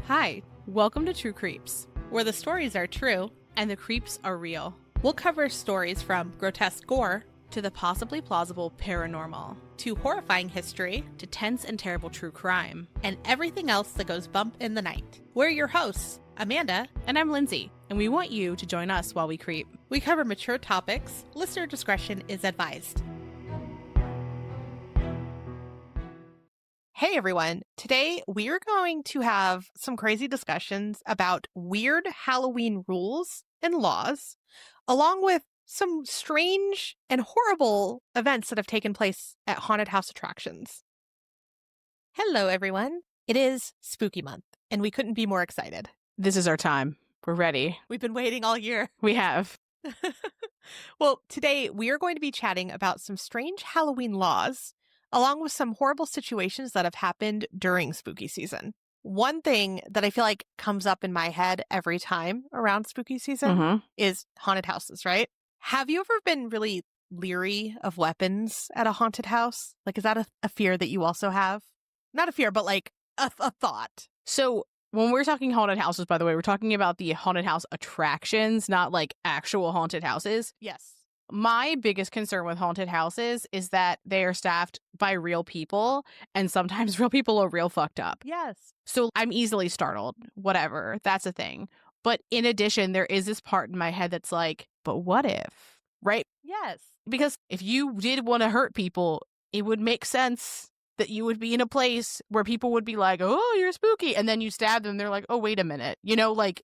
Hi, welcome to True Creeps, where the stories are true and the creeps are real. We'll cover stories from grotesque gore to the possibly plausible paranormal, to horrifying history, to tense and terrible true crime, and everything else that goes bump in the night. We're your hosts, Amanda, and I'm Lindsay, and we want you to join us while we creep. We cover mature topics. Listener discretion is advised. Hey everyone, today we're going to have some crazy discussions about weird Halloween rules and laws, along with some strange and horrible events that have taken place at haunted house attractions. Hello everyone, it is spooky month, and we couldn't be more excited. This is our time. We're ready. We've been waiting all year. We have. Well, today we are going to be chatting about some strange Halloween laws, along with some horrible situations that have happened during spooky season. One thing that I feel like comes up in my head every time around spooky season is haunted houses, right? Have you ever been really leery of weapons at a haunted house? Like, is that a fear that you also have? Not a fear, but like a thought. So when we're talking haunted houses, by the way, we're talking about the haunted house attractions, not like actual haunted houses. Yes. My biggest concern with haunted houses is that they are staffed by real people, and sometimes real people are real fucked up. Yes. So I'm easily startled. Whatever. That's a thing. But in addition, there is this part in my head that's like, but what if? Right? Yes. Because if you did want to hurt people, it would make sense that you would be in a place where people would be like, oh, you're spooky. And then you stab them. They're like, oh, wait a minute. You know, like.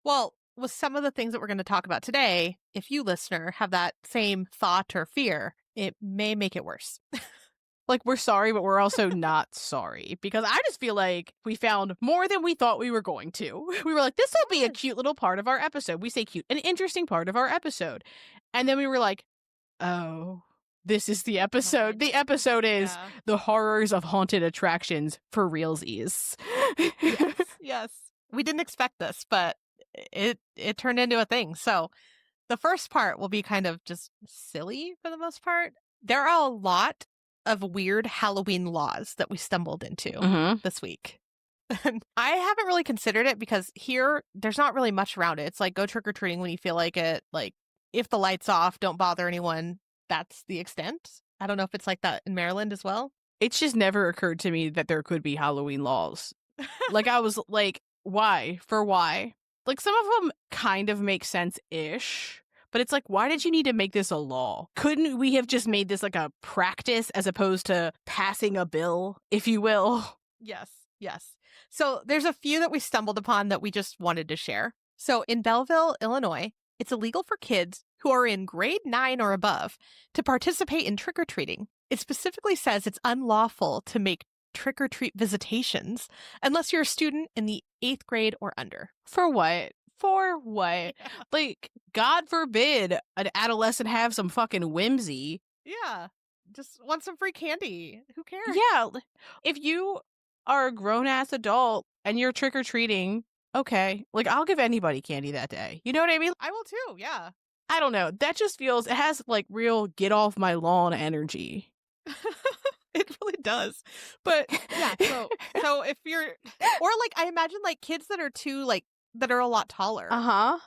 Well, with some of the things that we're going to talk about today, if you, listener, have that same thought or fear, it may make it worse. Like, we're sorry, but we're also not sorry. Because I just feel like we found more than we thought we were going to. We were like, this will be a cute little part of our episode. We say cute, an interesting part of our episode. And then we were like, oh, this is the episode. The episode is the horrors of haunted attractions for realsies. Yes. We didn't expect this, but it turned into a thing. So the first part will be kind of just silly for the most part. There are a lot of weird Halloween laws that we stumbled into this week. And I haven't really considered it because here, there's not really much around it. It's like go trick-or-treating when you feel like it. Like if the light's off, don't bother anyone. That's the extent. I don't know if it's like that in Maryland as well. It's just never occurred to me that there could be Halloween laws. Like I was like, why? For why? Like, some of them kind of make sense-ish, but it's like, why did you need to make this a law? Couldn't we have just made this like a practice as opposed to passing a bill, if you will? Yes. So there's a few that we stumbled upon that we just wanted to share. So in Belleville, Illinois, it's illegal for kids who are in grade 9 or above to participate in trick-or-treating. It specifically says it's unlawful to make trick-or-treat visitations unless you're a student in the 8th grade or under. For what? Yeah. Like, God forbid an adolescent have some fucking whimsy. Yeah. Just want some free candy. Who cares? Yeah. If you are a grown-ass adult and you're trick-or-treating, okay. Like, I'll give anybody candy that day. You know what I mean? I will too, yeah. I don't know. That just feels, it has like real get off my lawn energy. It really does. But yeah, so if you're, or like, I imagine like kids that are too, like, that are a lot taller.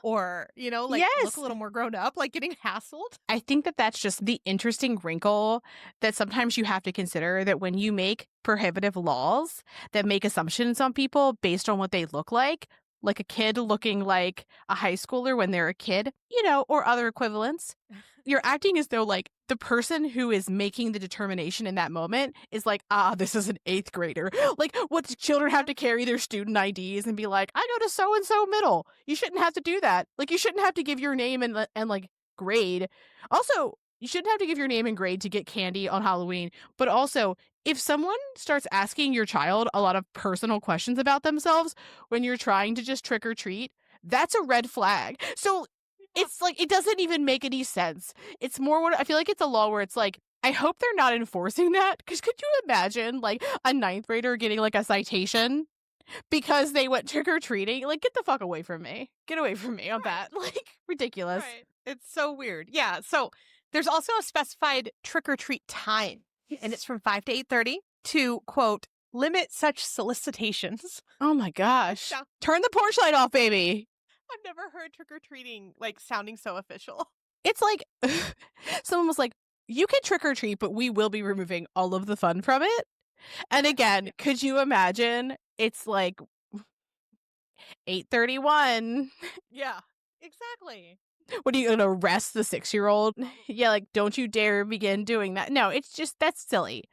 Or, you know, like look a little more grown up, like getting hassled. I think that that's just the interesting wrinkle that sometimes you have to consider, that when you make prohibitive laws that make assumptions on people based on what they look like a kid looking like a high schooler when they're a kid, you know, or other equivalents, you're acting as though like the person who is making the determination in that moment is like, this is an 8th grader. Like, what, do children have to carry their student IDs and be like, I go to so-and-so middle. You shouldn't have to do that. Like, you shouldn't have to give your name and like grade. Also, you shouldn't have to give your name and grade to get candy on Halloween. But also, if someone starts asking your child a lot of personal questions about themselves when you're trying to just trick or treat, that's a red flag. So it's like, it doesn't even make any sense. It's more what I feel like it's a law where it's like, I hope they're not enforcing that. Because could you imagine like a 9th grader getting like a citation because they went trick or treating? Like, get the fuck away from me. Get away from me on that. Like, ridiculous. Right. It's so weird. Yeah. So there's also a specified trick or treat time, and it's from 5 to 8:30 to, quote, limit such solicitations. Oh my gosh. Yeah. Turn the porch light off, baby. I've never heard trick-or-treating like sounding so official. It's like someone was like, you can trick or treat, but we will be removing all of the fun from it. And again, could you imagine? It's like 8:31. Yeah, exactly. What are you going to arrest the 6-year-old? Yeah, like, don't you dare begin doing that. No, it's just, that's silly.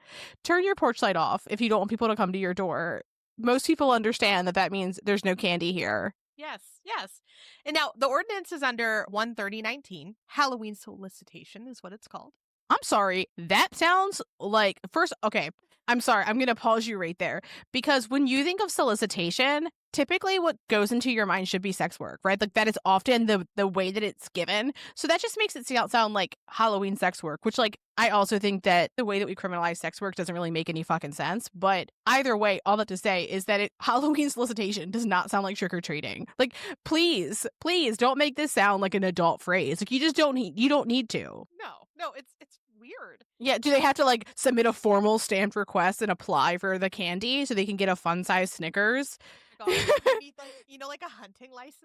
Turn your porch light off if you don't want people to come to your door. Most people understand that means there's no candy here. Yes, yes. And now the ordinance is under 13019. Halloween solicitation is what it's called. I'm sorry. That sounds like okay. I'm sorry. I'm going to pause you right there because when you think of solicitation, typically what goes into your mind should be sex work, right? Like that is often the way that it's given. So that just makes it sound like Halloween sex work, which like I also think that the way that we criminalize sex work doesn't really make any fucking sense. But either way, all that to say is that Halloween solicitation does not sound like trick-or-treating. Like, please don't make this sound like an adult phrase. Like you don't need to. No, it's weird. Yeah, do they have to like submit a formal stamped request and apply for the candy so they can get a fun-size Snickers? God, you need, like a hunting license?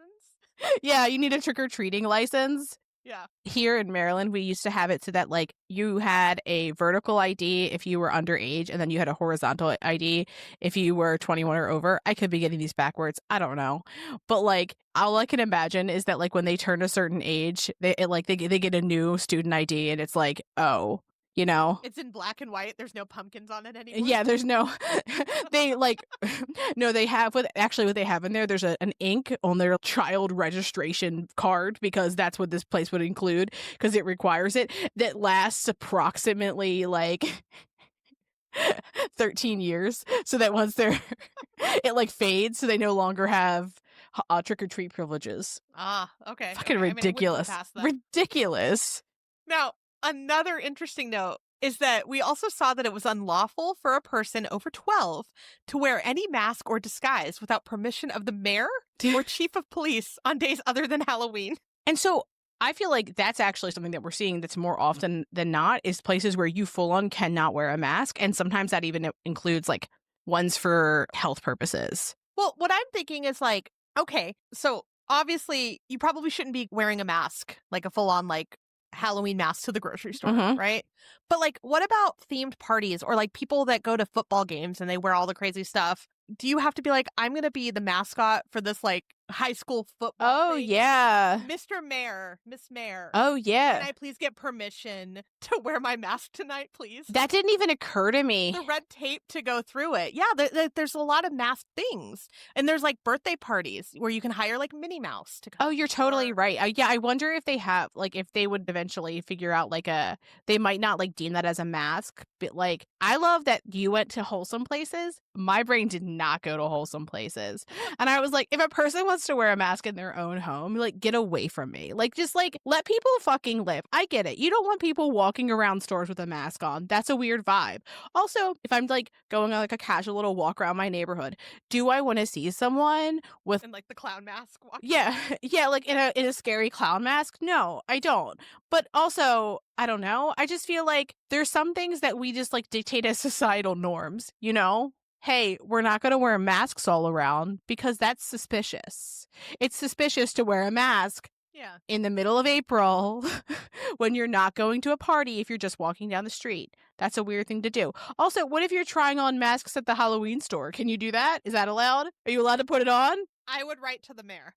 Yeah, you need a trick-or-treating license. Yeah. Here in Maryland, we used to have it so that like you had a vertical ID if you were underage, and then you had a horizontal ID if you were 21 or over. I could be getting these backwards. I don't know. But like all I can imagine is that like when they turn a certain age, they get a new student ID and it's like, oh, you know, it's in black and white. There's no pumpkins on it anymore. Yeah, there's no they like no, they have what they have in there. There's an ink on their child registration card because that's what this place would include because it requires it that lasts approximately like 13 years so that once they're it like fades so they no longer have trick-or-treat privileges. Okay. Fucking ridiculous. Ridiculous. Now, another interesting note is that we also saw that it was unlawful for a person over 12 to wear any mask or disguise without permission of the mayor or chief of police on days other than Halloween. And so I feel like that's actually something that we're seeing that's more often than not is places where you full on cannot wear a mask. And sometimes that even includes like ones for health purposes. Well, what I'm thinking is like, okay, so obviously you probably shouldn't be wearing a mask, like a full on like Halloween mask to the grocery store, right? But like, what about themed parties or like people that go to football games and they wear all the crazy stuff? Do you have to be like, I'm going to be the mascot for this like high school football thing? Yeah. Mr. Mayor, Miss Mayor. Oh, yeah. Can I please get permission to wear my mask tonight, please? That didn't even occur to me. The red tape to go through it. Yeah, there's a lot of masked things. And there's like birthday parties where you can hire like Minnie Mouse to come. Oh, you're totally right. Yeah, I wonder if they have, like, if they would eventually figure out like they might not like deem that as a mask, but like, I love that you went to wholesome places. My brain did not go to wholesome places. And I was like, if a person wants to wear a mask in their own home, like, get away from me. Like, just like, let people fucking live. I get it. You don't want people walking around stores with a mask on. That's a weird vibe. Also, if I'm like going on like a casual little walk around my neighborhood, do I want to see someone with and like the clown mask walking? Yeah, like in a scary clown mask? No, I don't. But also, I don't know. I just feel like there's some things that we just like dictate as societal norms, you know? Hey, we're not going to wear masks all around because that's suspicious. It's suspicious to wear a mask in the middle of April when you're not going to a party if you're just walking down the street. That's a weird thing to do. Also, what if you're trying on masks at the Halloween store? Can you do that? Is that allowed? Are you allowed to put it on? I would write to the mayor.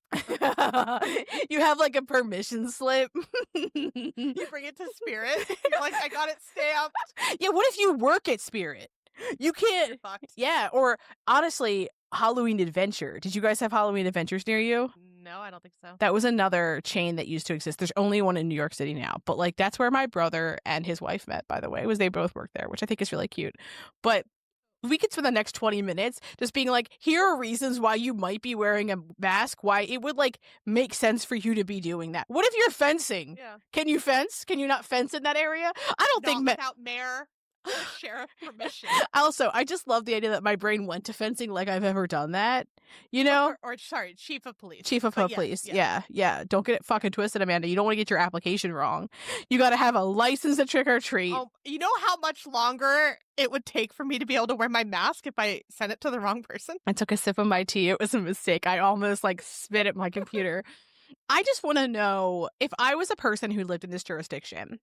You have like a permission slip. You bring it to Spirit. You're like, I got it stamped. Yeah, what if you work at Spirit? You can't. Yeah, or honestly, Halloween Adventure. Did you guys have Halloween Adventures near you? No, I don't think so. That was another chain that used to exist. There's only one in New York City now. But like that's where my brother and his wife met, by the way, was they both worked there, which I think is really cute. But we could spend the next 20 minutes just being like, here are reasons why you might be wearing a mask, why it would like make sense for you to be doing that. What if you're fencing? Yeah. Can you fence? Can you not fence in that area? I don't think without mayor. Sheriff permission. Also, I just love the idea that my brain went to fencing like I've ever done that. You know? Or sorry, chief of police. Chief of But police. Yeah. Don't get it fucking twisted, Amanda. You don't want to get your application wrong. You got to have a license to trick or treat. You know how much longer it would take for me to be able to wear my mask if I sent it to the wrong person? I took a sip of my tea. It was a mistake. I almost spit at my computer. I just want to know, if I was a person who lived in this jurisdiction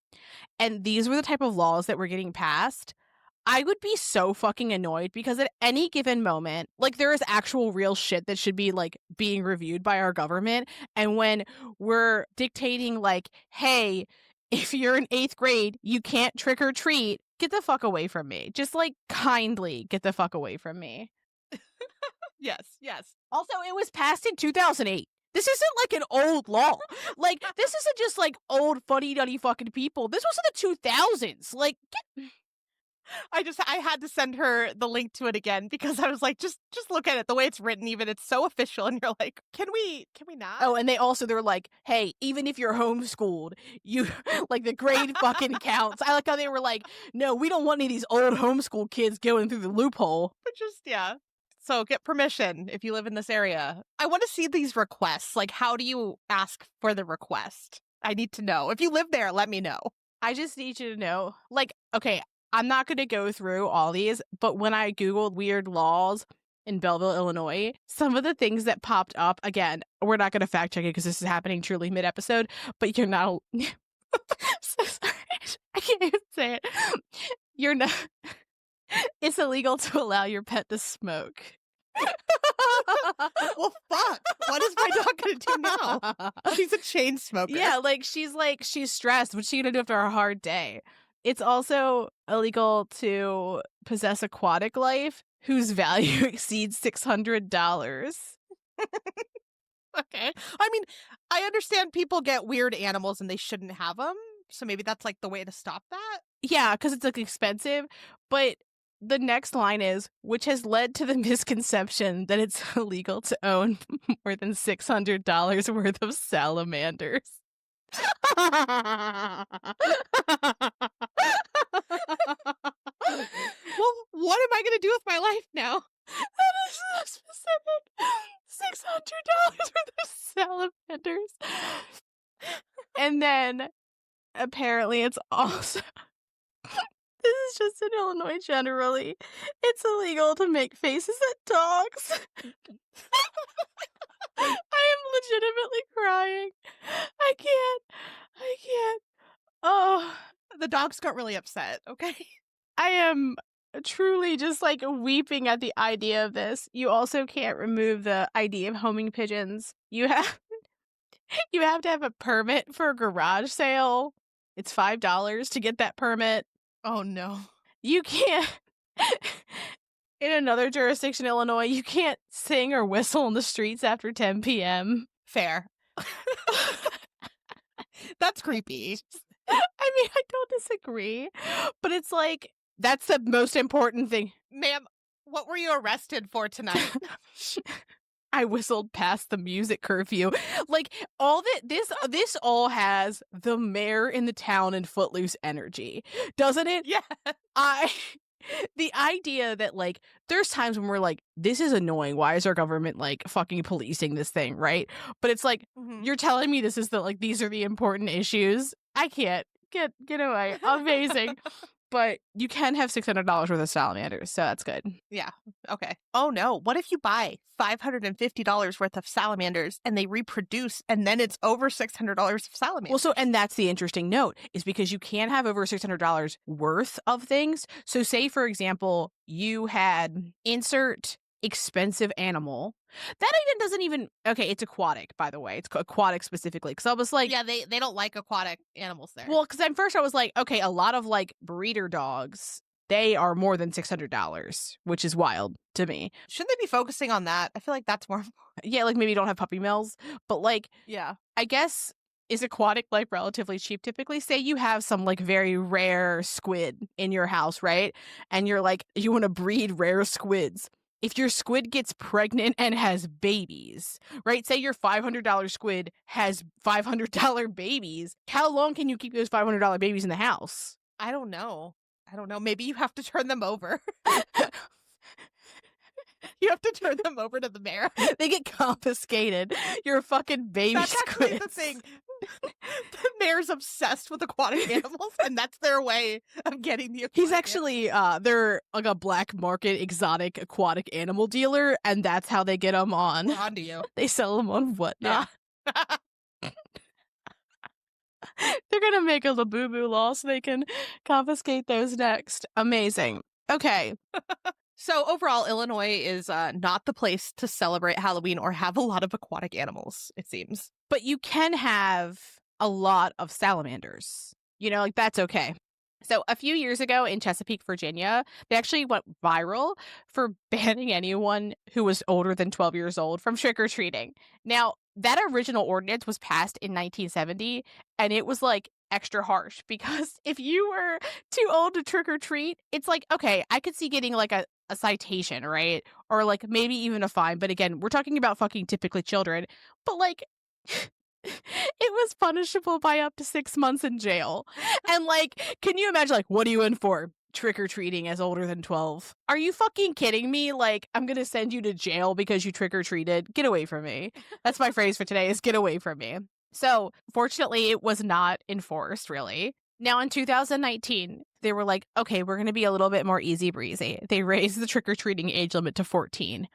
and these were the type of laws that were getting passed, I would be so fucking annoyed, because at any given moment, there is actual real shit that should be being reviewed by our government. And when we're dictating hey, if you're in 8th grade, you can't trick or treat, get the fuck away from me. Just kindly get the fuck away from me. Yes. Also, it was passed in 2008. This isn't an old law. This isn't just old fuddy-duddy fucking people. This was in the 2000s. I had to send her the link to it again, because I was just look at it the way it's written. Even it's so official, and you're like, can we not? Oh, and they're like, hey, even if you're homeschooled, you the grade fucking counts. I like how they were like, no, we don't want any of these old homeschool kids going through the loophole. But so get permission if you live in this area. I want to see these requests. How do you ask for the request? I need to know. If you live there, let me know. I just need you to know. Okay, I'm not going to go through all these, but when I Googled weird laws in Belleville, Illinois, some of the things that popped up, again, we're not going to fact check it because this is happening truly mid-episode, but you're not... I'm so sorry. I can't even say it. You're not... It's illegal to allow your pet to smoke. Well, fuck. What is my dog gonna do now? She's a chain smoker. Yeah, she's stressed. What's she gonna do after a hard day? It's also illegal to possess aquatic life whose value exceeds $600. Okay. I mean, I understand people get weird animals and they shouldn't have them, so maybe that's the way to stop that. Yeah, because it's expensive, but the next line is, which has led to the misconception that it's illegal to own more than $600 worth of salamanders. Well, what am I going to do with my life now? That is so specific. $600 worth of salamanders. And then, apparently, it's also... This is just in Illinois generally. It's illegal to make faces at dogs. I am legitimately crying. I can't. Oh. The dogs got really upset, okay? I am truly just weeping at the idea of this. You also can't remove the idea of homing pigeons. You have to have a permit for a garage sale. It's $5 to get that permit. Oh, no. You can't, in another jurisdiction, Illinois, you can't sing or whistle in the streets after 10 p.m. Fair. That's creepy. I mean, I don't disagree, but it's that's the most important thing. Ma'am, what were you arrested for tonight? I whistled past the music curfew. All that this all has the mayor in the town and Footloose energy, doesn't it? Yeah. The idea that there's times when we're this is annoying. Why is our government fucking policing this thing, right? But it's you're telling me this is these are the important issues. I can't get away. Amazing. But you can have $600 worth of salamanders, so that's good. Yeah. Okay. Oh, no. What if you buy $550 worth of salamanders and they reproduce and then it's over $600 of salamanders? Well, and that's the interesting note, is because you can have over $600 worth of things. So say, for example, you had insert expensive animal. That even doesn't even... Okay, it's aquatic, by the way. It's aquatic specifically. Because I was Yeah, they don't like aquatic animals there. Well, because at first I was okay, a lot of breeder dogs, they are more than $600, which is wild to me. Shouldn't they be focusing on that? I feel like that's more... Yeah, maybe you don't have puppy mills. But yeah, I guess... Is aquatic life relatively cheap typically? Say you have some very rare squid in your house, right? And you're you want to breed rare squids. If your squid gets pregnant and has babies, right? Say your $500 squid has $500 babies. How long can you keep those $500 babies in the house? I don't know. I don't know, maybe you have to turn them over. You have to turn them over to the mayor. They get confiscated. You're a fucking baby That's actually squid. the thing. The mayor's obsessed with aquatic animals, and that's their way of getting the aquatic He's actually, they're like a black market exotic aquatic animal dealer, and that's how they get them on. onto you. They sell them on whatnot. Yeah. They're gonna make a Labubu law so they can confiscate those next. Amazing. Okay. So overall, Illinois is not the place to celebrate Halloween or have a lot of aquatic animals, it seems. But you can have a lot of salamanders. You know, like that's okay. So a few years ago in Chesapeake, Virginia, they actually went viral for banning anyone who was older than 12 years old from trick-or-treating. Now, that original ordinance was passed in 1970, and it was like extra harsh because if you were too old to trick-or-treat, it's like, okay, I could see getting like a citation, right? Or like maybe even a fine. But again, we're talking about fucking typically children. But like, it was punishable by up to 6 months in jail. And like, can you imagine, like, what are you in for? Trick-or-treating as older than 12. Are you fucking kidding me? Like, I'm gonna send you to jail because you trick-or-treated. Get away from me. That's my phrase for today, is get away from me. So fortunately, it was not enforced, really. Now, in 2019, they were like, okay, we're going to be a little bit more easy breezy. They raised the trick-or-treating age limit to 14.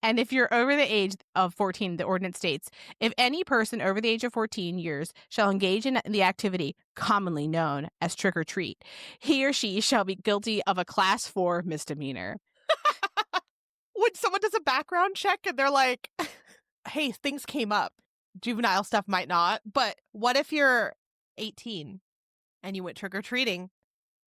And if you're over the age of 14, the ordinance states, if any person over the age of 14 years shall engage in the activity commonly known as trick-or-treat, he or she shall be guilty of a class 4 misdemeanor. When someone does a background check and they're like, hey, things came up. Juvenile stuff might not, but what if you're 18 and you went trick-or-treating?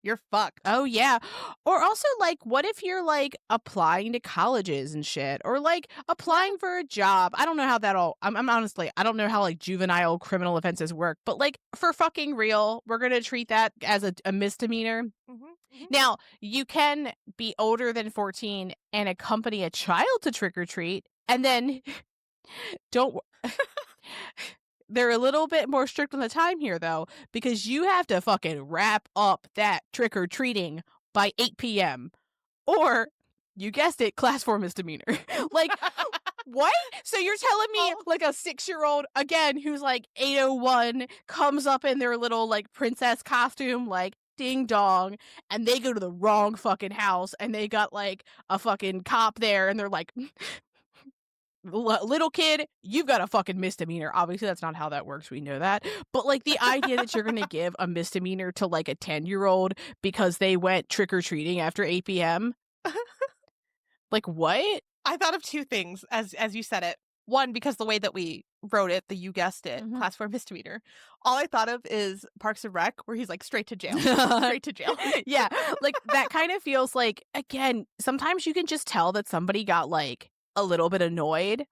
You're fucked. Oh, yeah. Or also, like, what if you're, like, applying to colleges and shit? Or, like, applying for a job? I don't know how that all... I'm honestly, I don't know how, like, juvenile criminal offenses work. But, like, for fucking real, we're going to treat that as a misdemeanor. Mm-hmm, mm-hmm. Now, you can be older than 14 and accompany a child to trick-or-treat. And then, don't... They're a little bit more strict on the time here, though, because you have to fucking wrap up that trick-or-treating by 8 p.m. Or, you guessed it, class 4 misdemeanor. Like, what? So you're telling me, like, a 6-year-old, again, who's, like, 801, comes up in their little, like, princess costume, like, ding dong, and they go to the wrong fucking house, and they got, like, a fucking cop there, and they're like... Little kid, you've got a fucking misdemeanor. Obviously, that's not how that works. We know that. But, like, the idea that you're going to give a misdemeanor to, like, a 10-year-old because they went trick-or-treating after 8 p.m.? Like, what? I thought of two things as you said it. One, because the way that we wrote it, you guessed it, class 4 misdemeanor. All I thought of is Parks and Rec, where he's like, straight to jail. Straight to jail. Yeah. Like, that kind of feels like, again, sometimes you can just tell that somebody got, like, a little bit annoyed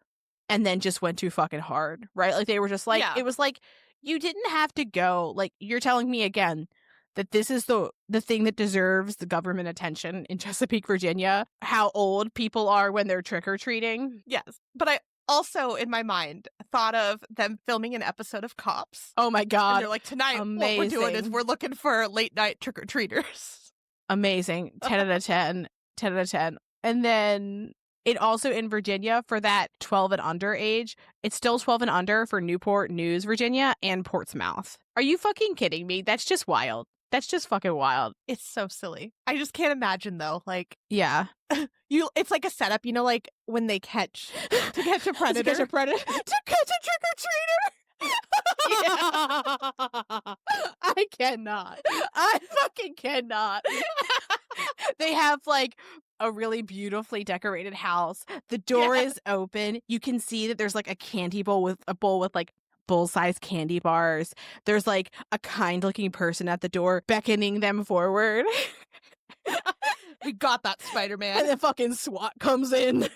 and then just went too fucking hard, right? Like, they were just like, It was like, you didn't have to go. Like, you're telling me again that this is the thing that deserves the government attention in Chesapeake, Virginia, how old people are when they're trick-or-treating. Yes. But I also, in my mind, thought of them filming an episode of Cops. Oh my God. And they're like, tonight, what we're doing is we're looking for late-night trick-or-treaters. Amazing. 10 out of 10. 10 out of 10. And then... It also in Virginia for that 12 and under age, it's still 12 and under for Newport News, Virginia, and Portsmouth. Are you fucking kidding me? That's just wild. That's just fucking wild. It's so silly. I just can't imagine though. Like, yeah, it's like a setup. You know, like when they catch to catch a predator, to catch a predator, to catch a trick-or-treater. I cannot. I fucking cannot. They have like a really beautifully decorated house. The door is open. You can see that there's like a candy bowl with like full-size candy bars. There's like a kind-looking person at the door beckoning them forward. We got that, Spider-Man. And then fucking SWAT comes in.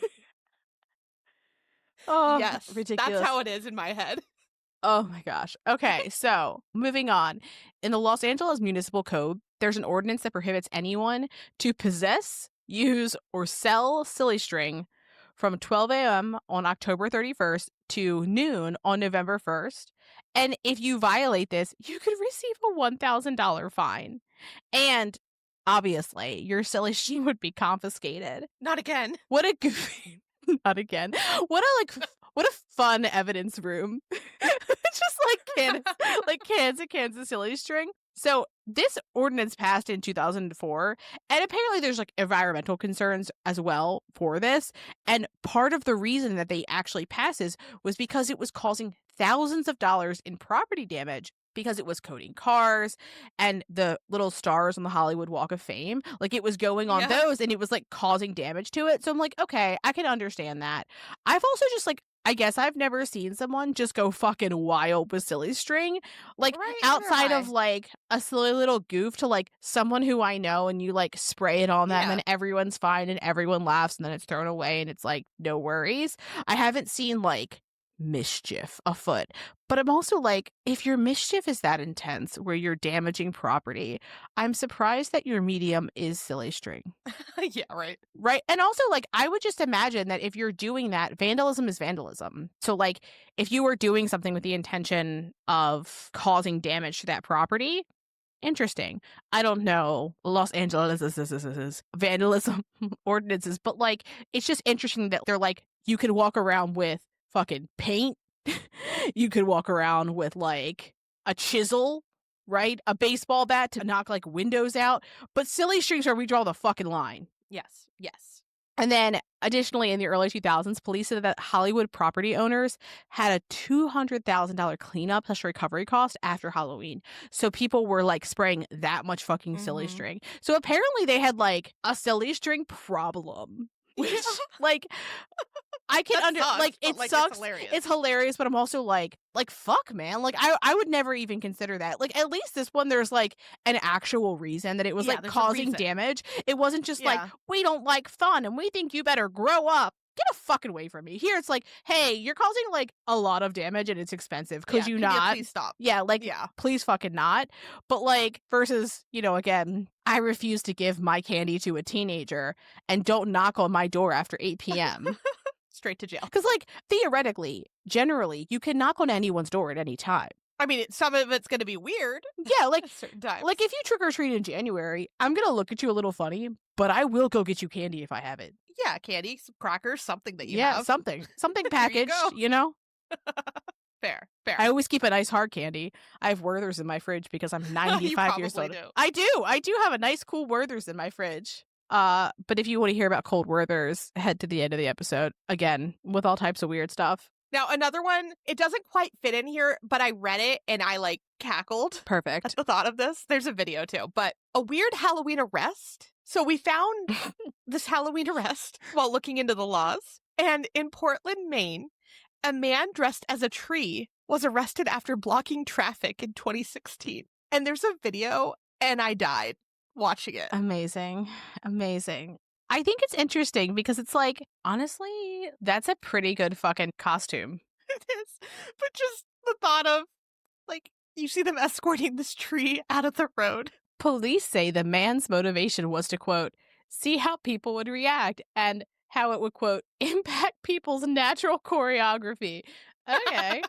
Oh, yes, ridiculous. That's how it is in my head. Oh my gosh. Okay, so moving on. In the Los Angeles Municipal Code, there's an ordinance that prohibits anyone to possess, use, or sell silly string from 12 a.m. on October 31st to noon on November 1st. And if you violate this, you could receive a $1,000 fine. And obviously, your silly string would be confiscated. Not again. What a goofy. Not again. What a fun evidence room. Just like cans of Kansas silly string. So this ordinance passed in 2004, and apparently there's like environmental concerns as well for this. And part of the reason that they actually passes was because it was causing thousands of dollars in property damage because it was coating cars and the little stars on the Hollywood Walk of Fame. Like it was going on those, and it was like causing damage to it. So I'm like, okay, I can understand that. I've also just like, I guess I've never seen someone just go fucking wild with silly string. Like outside of like a silly little goof to like someone who I know, and you like spray it on them and everyone's fine and everyone laughs and then it's thrown away and it's like no worries. I haven't seen like mischief afoot. But I'm also like, if your mischief is that intense where you're damaging property, I'm surprised that your medium is silly string. Yeah, right. Right. And also, like, I would just imagine that if you're doing that, vandalism is vandalism. So, like, if you were doing something with the intention of causing damage to that property, interesting. I don't know Los Angeles vandalism ordinances, but like, it's just interesting that they're like, you can walk around with fucking paint. You could walk around with like a chisel, right? A baseball bat to knock like windows out. But silly strings where we draw the fucking line. Yes. Yes. And then additionally, in the early 2000s, police said that Hollywood property owners had a $200,000 cleanup / recovery cost after Halloween. So people were like spraying that much fucking silly string. So apparently they had like a silly string problem. Which like I can it sucks. It's hilarious, but I'm also like fuck, man. Like I would never even consider that. Like at least this one there's like an actual reason that it was like causing damage. It wasn't just like we don't like fun and we think you better grow up. Get a fucking away from me. Here it's like, hey, you're causing like a lot of damage and it's expensive. Could you not? Please stop. Yeah, like please fucking not. But like versus, you know, again, I refuse to give my candy to a teenager and don't knock on my door after 8 p.m. Straight to jail. Because like theoretically, generally, you can knock on anyone's door at any time. I mean, some of it's going to be weird. Yeah, like certain times. Like if you trick or treat in January, I'm going to look at you a little funny, but I will go get you candy if I have it. Yeah, candy, some crackers, something that you have. Yeah, something packaged, you know? Fair. I always keep a nice hard candy. I have Werther's in my fridge because I'm 95 years old. Do. I do have a nice cool Werther's in my fridge. But if you want to hear about cold Werther's, head to the end of the episode. Again, with all types of weird stuff. Now, another one, it doesn't quite fit in here, but I read it and I like cackled. Perfect. At the thought of this. There's a video too, but a weird Halloween arrest. So we found this Halloween arrest while looking into the laws. And in Portland, Maine, a man dressed as a tree was arrested after blocking traffic in 2016. And there's a video and I died watching it. Amazing. I think it's interesting because it's like, honestly, that's a pretty good fucking costume. It is. But just the thought of, like, you see them escorting this tree out of the road. Police say the man's motivation was to, quote, see how people would react and how it would, quote, impact people's natural choreography. Okay.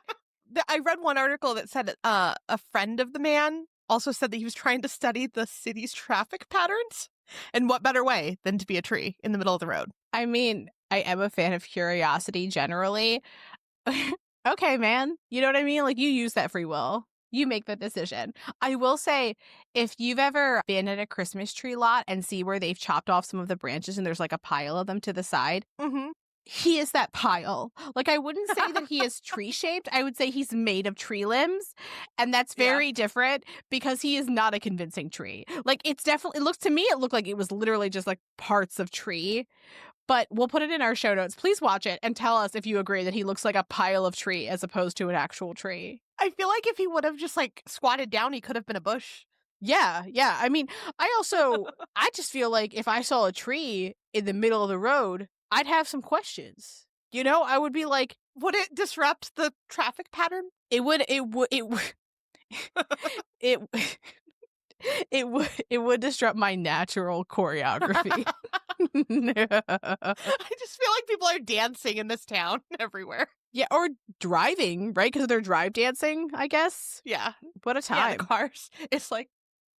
I read one article that said a friend of the man also said that he was trying to study the city's traffic patterns. And what better way than to be a tree in the middle of the road? I mean, I am a fan of curiosity generally. Okay, man. You know what I mean? Like, you use that free will. You make that decision. I will say, if you've ever been at a Christmas tree lot and see where they've chopped off some of the branches and there's like a pile of them to the side, he is that pile. Like, I wouldn't say that he is tree-shaped. I would say he's made of tree limbs. And that's very different because he is not a convincing tree. Like, it's definitely, it looks to me, it looked like it was literally just like parts of tree. But we'll put it in our show notes. Please watch it and tell us if you agree that he looks like a pile of tree as opposed to an actual tree. I feel like if he would have just like squatted down, he could have been a bush. Yeah. I mean, I just feel like if I saw a tree in the middle of the road, I'd have some questions. You know, I would be like, would it disrupt the traffic pattern? It would disrupt my natural choreography. I just feel like people are dancing in this town everywhere. Yeah, or driving, right? Because they're drive dancing, I guess. Yeah. What a Yeah, time. the Cars. It's like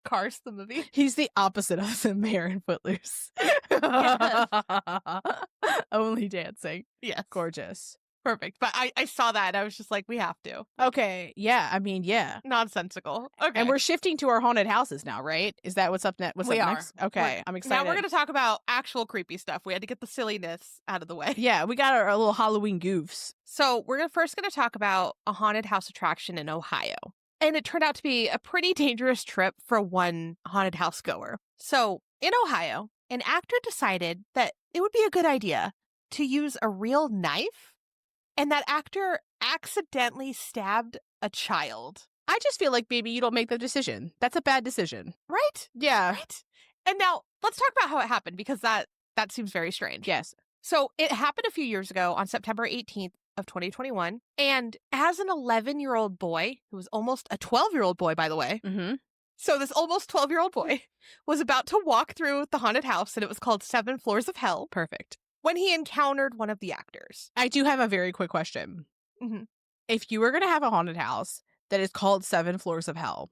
Cars, the movie. He's the opposite of the mayor in Footloose. Yes. Only dancing. Yes. Gorgeous. Perfect. But I saw that and I was just like, we have to. Okay. Yeah. I mean, yeah. Nonsensical. Okay. And we're shifting to our haunted houses now, right? Is that what's up, what's We up are. next? Okay. I'm excited. Now we're going to talk about actual creepy stuff. We had to get the silliness out of the way. Yeah, we got our little Halloween goofs. So we're first going to talk about a haunted house attraction in Ohio. And it turned out to be a pretty dangerous trip for one haunted house goer. So in Ohio, an actor decided that it would be a good idea to use a real knife. And that actor accidentally stabbed a child. I just feel like maybe you don't make the decision. That's a bad decision. Right? Yeah. Right? And now let's talk about how it happened, because that seems very strange. Yes. So it happened a few years ago on September 18th of 2021. And as an 11-year-old boy, who was almost a 12-year-old boy, by the way. Mm-hmm. So this almost 12-year-old boy was about to walk through the haunted house, and it was called 7 Floors of Hell. Perfect. When he encountered one of the actors. I do have a very quick question. Mm-hmm. If you were going to have a haunted house that is called 7 Floors of Hell,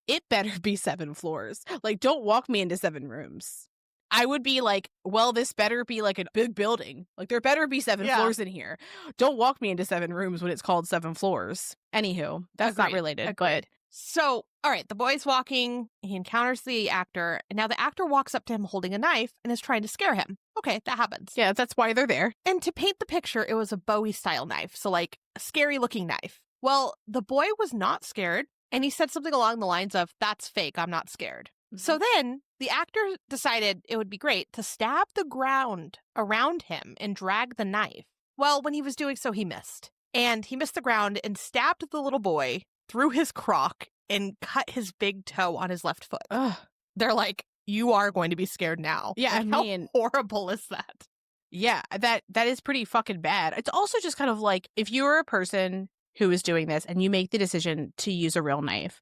it better be 7 floors. Like, don't walk me into 7 rooms. I would be like, well, this better be like a big building. Like, there better be 7 floors in here. Don't walk me into 7 rooms when it's called 7 floors. Anywho, that's not related. But so, all right, the boy's walking. He encounters the actor. And now the actor walks up to him holding a knife and is trying to scare him. Okay, that happens. Yeah, that's why they're there. And to paint the picture, it was a Bowie-style knife. So, like, a scary-looking knife. Well, the boy was not scared. And he said something along the lines of, "That's fake. I'm not scared." Mm-hmm. So then the actor decided it would be great to stab the ground around him and drag the knife. Well, when he was doing so, he missed. And he missed the ground and stabbed the little boy through his croc and cut his big toe on his left foot. Ugh. They're like, you are going to be scared now. Yeah, like, I mean, how horrible is that? Yeah, that is pretty fucking bad. It's also just kind of like, if you're a person who is doing this and you make the decision to use a real knife,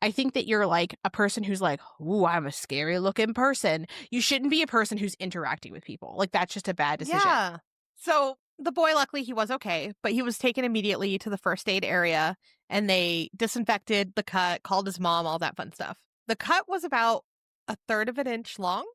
I think that you're like a person who's like, ooh, I'm a scary looking person. You shouldn't be a person who's interacting with people. Like, that's just a bad decision. Yeah. So the boy, luckily, he was okay, but he was taken immediately to the first aid area and they disinfected the cut, called his mom, all that fun stuff. The cut was about 1/3 of an inch long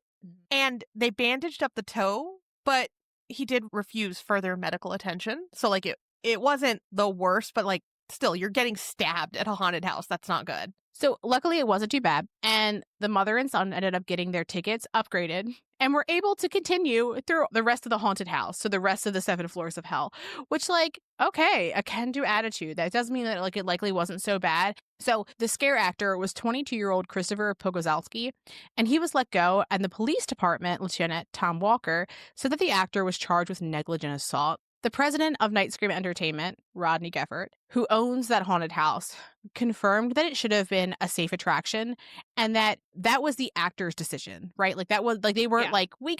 and they bandaged up the toe, but he did refuse further medical attention. So, like, it wasn't the worst, but, like, still, you're getting stabbed at a haunted house. That's not good. So luckily it wasn't too bad. And the mother and son ended up getting their tickets upgraded and were able to continue through the rest of the haunted house. So the rest of the 7 floors of hell, which, like, okay, a can-do attitude. That doesn't mean that, like, it likely wasn't so bad. So the scare actor was 22-year-old Christopher Pogozalski, and he was let go. And the police department, Lieutenant Tom Walker, said that the actor was charged with negligent assault. The president of Night Scream Entertainment, Rodney Geffert, who owns that haunted house, confirmed that it should have been a safe attraction and that was the actor's decision, right? Like, that was, like, they weren't like, we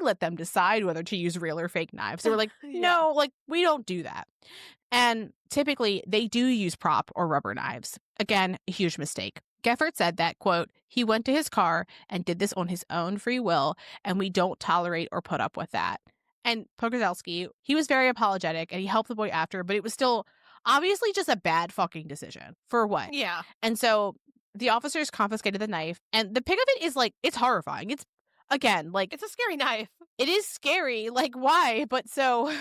let them decide whether to use real or fake knives. They were like, no, like, we don't do that. And typically they do use prop or rubber knives. Again, a huge mistake. Geffert said that, quote, he went to his car and did this on his own free will, and we don't tolerate or put up with that. And Pogozalski, he was very apologetic and he helped the boy after, but it was still obviously just a bad fucking decision. For what? Yeah. And so the officers confiscated the knife, and the pic of it is, like, it's horrifying. It's, again, like, it's a scary knife. It is scary. Like, why? But so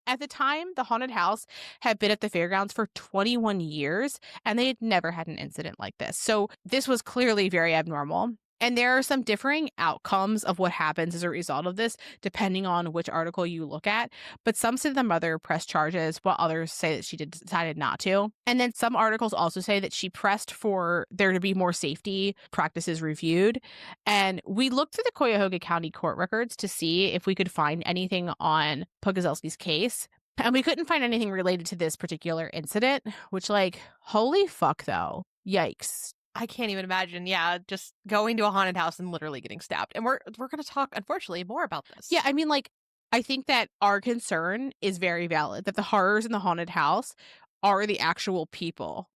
at the time, the haunted house had been at the fairgrounds for 21 years and they had never had an incident like this. So this was clearly very abnormal. And there are some differing outcomes of what happens as a result of this, depending on which article you look at. But some say the mother pressed charges, while others say that she decided not to. And then some articles also say that she pressed for there to be more safety practices reviewed. And we looked through the Cuyahoga County court records to see if we could find anything on Pogozalski's case. And we couldn't find anything related to this particular incident, which, like, holy fuck, though. Yikes. I can't even imagine, just going to a haunted house and literally getting stabbed. And we're going to talk, unfortunately, more about this. Yeah, I mean, like, I think that our concern is very valid, that the horrors in the haunted house are the actual people,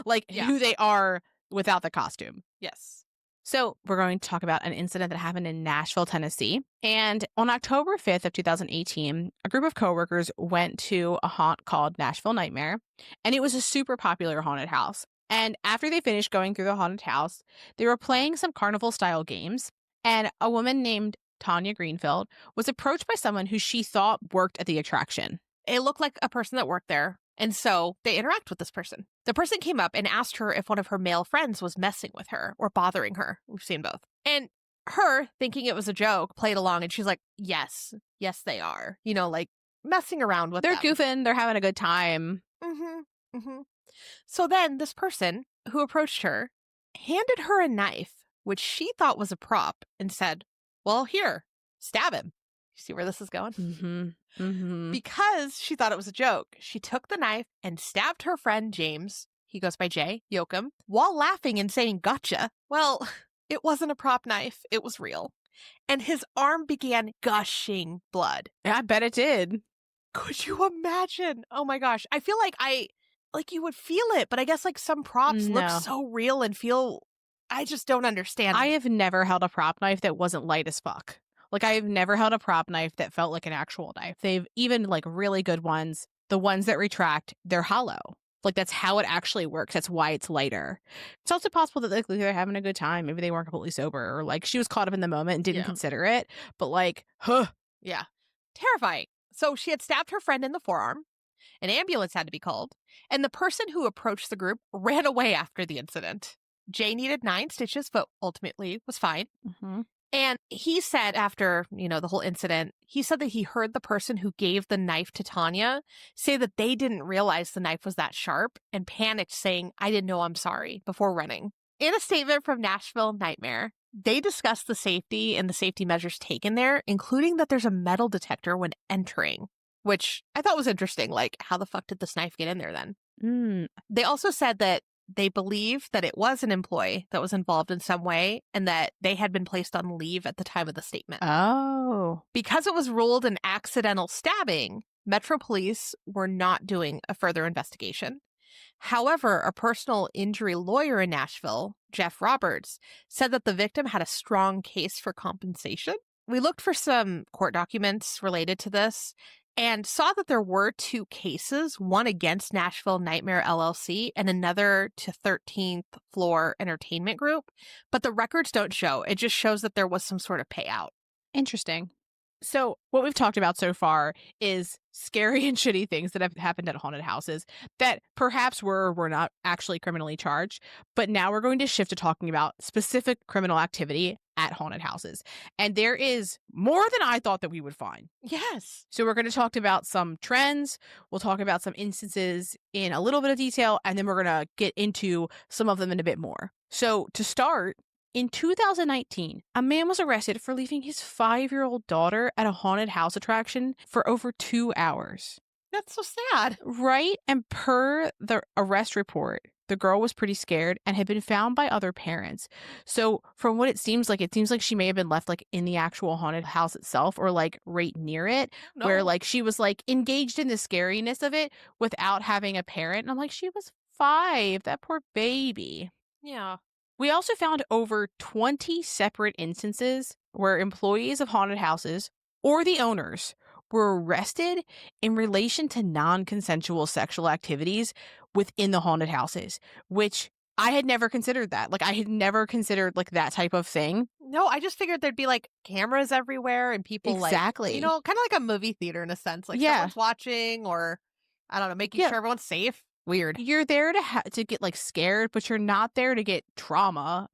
like, who they are without the costume. Yes. So we're going to talk about an incident that happened in Nashville, Tennessee. And on October 5th of 2018, a group of coworkers went to a haunt called Nashville Nightmare, and it was a super popular haunted house. And after they finished going through the haunted house, they were playing some carnival-style games, and a woman named Tanya Greenfield was approached by someone who she thought worked at the attraction. It looked like a person that worked there. And so they interact with this person. The person came up and asked her if one of her male friends was messing with her or bothering her. We've seen both. And her, thinking it was a joke, played along and she's like, yes, they are. You know, like messing around with They're them. goofing. They're having a good time. Mm-hmm. Mm-hmm. So then this person who approached her handed her a knife, which she thought was a prop, and said, well, here, stab him. You see where this is going? Mm-hmm. Mm-hmm. Because she thought it was a joke, she took the knife and stabbed her friend James, he goes by Jay, Yoakum, while laughing and saying, gotcha. Well, it wasn't a prop knife. It was real. And his arm began gushing blood. Yeah, I bet it did. Could you imagine? Oh my gosh. I feel like you would feel it, but I guess like some props look No. so real and I just don't understand. I have never held a prop knife that wasn't light as fuck. Like, I have never held a prop knife that felt like an actual knife. They've even, like, really good ones, the ones that retract, they're hollow. Like, that's how it actually works. That's why it's lighter. It's also possible that, like, they're having a good time. Maybe they weren't completely sober, or, like, she was caught up in the moment and didn't consider it. But, like, Yeah. Terrifying. So she had stabbed her friend in the forearm. An ambulance had to be called. And the person who approached the group ran away after the incident. Jay needed 9 stitches, but ultimately was fine. Mm-hmm. And he said after, the whole incident, he said that he heard the person who gave the knife to Tanya say that they didn't realize the knife was that sharp and panicked, saying, I didn't know, I'm sorry, before running. In a statement from Nashville Nightmare, they discussed the safety and the safety measures taken there, including that there's a metal detector when entering, which I thought was interesting. Like, how the fuck did this knife get in there then? They also said that they believe that it was an employee that was involved in some way and that they had been placed on leave at the time of the statement. Oh. Because it was ruled an accidental stabbing, Metro Police were not doing a further investigation. However, a personal injury lawyer in Nashville, Jeff Roberts, said that the victim had a strong case for compensation. We looked for some court documents related to this and saw that there were 2 cases, one against Nashville Nightmare LLC and another to 13th Floor Entertainment Group, but the records don't show. It just shows that there was some sort of payout. Interesting. So what we've talked about so far is scary and shitty things that have happened at haunted houses that perhaps were or were not actually criminally charged. But now we're going to shift to talking about specific criminal activity at haunted houses. And there is more than I thought that we would find. Yes. So we're going to talk about some trends. We'll talk about some instances in a little bit of detail, and then we're going to get into some of them in a bit more. So to start, in 2019, a man was arrested for leaving his 5-year-old daughter at a haunted house attraction for over 2 hours. That's so sad. Right? And per the arrest report, the girl was pretty scared and had been found by other parents. So from what it seems like she may have been left like in the actual haunted house itself or like right near it, where like she was like engaged in the scariness of it without having a parent. And I'm like, she was 5, that poor baby. Yeah. We also found over 20 separate instances where employees of haunted houses or the owners were arrested in relation to non-consensual sexual activities within the haunted houses, which I had never considered that. Like, I had never considered like that type of thing. No, I just figured there'd be like cameras everywhere and people Exactly. kind of like a movie theater in a sense. Like someone's watching or, I don't know, making sure everyone's safe. Weird. You're there to get like scared, but you're not there to get trauma,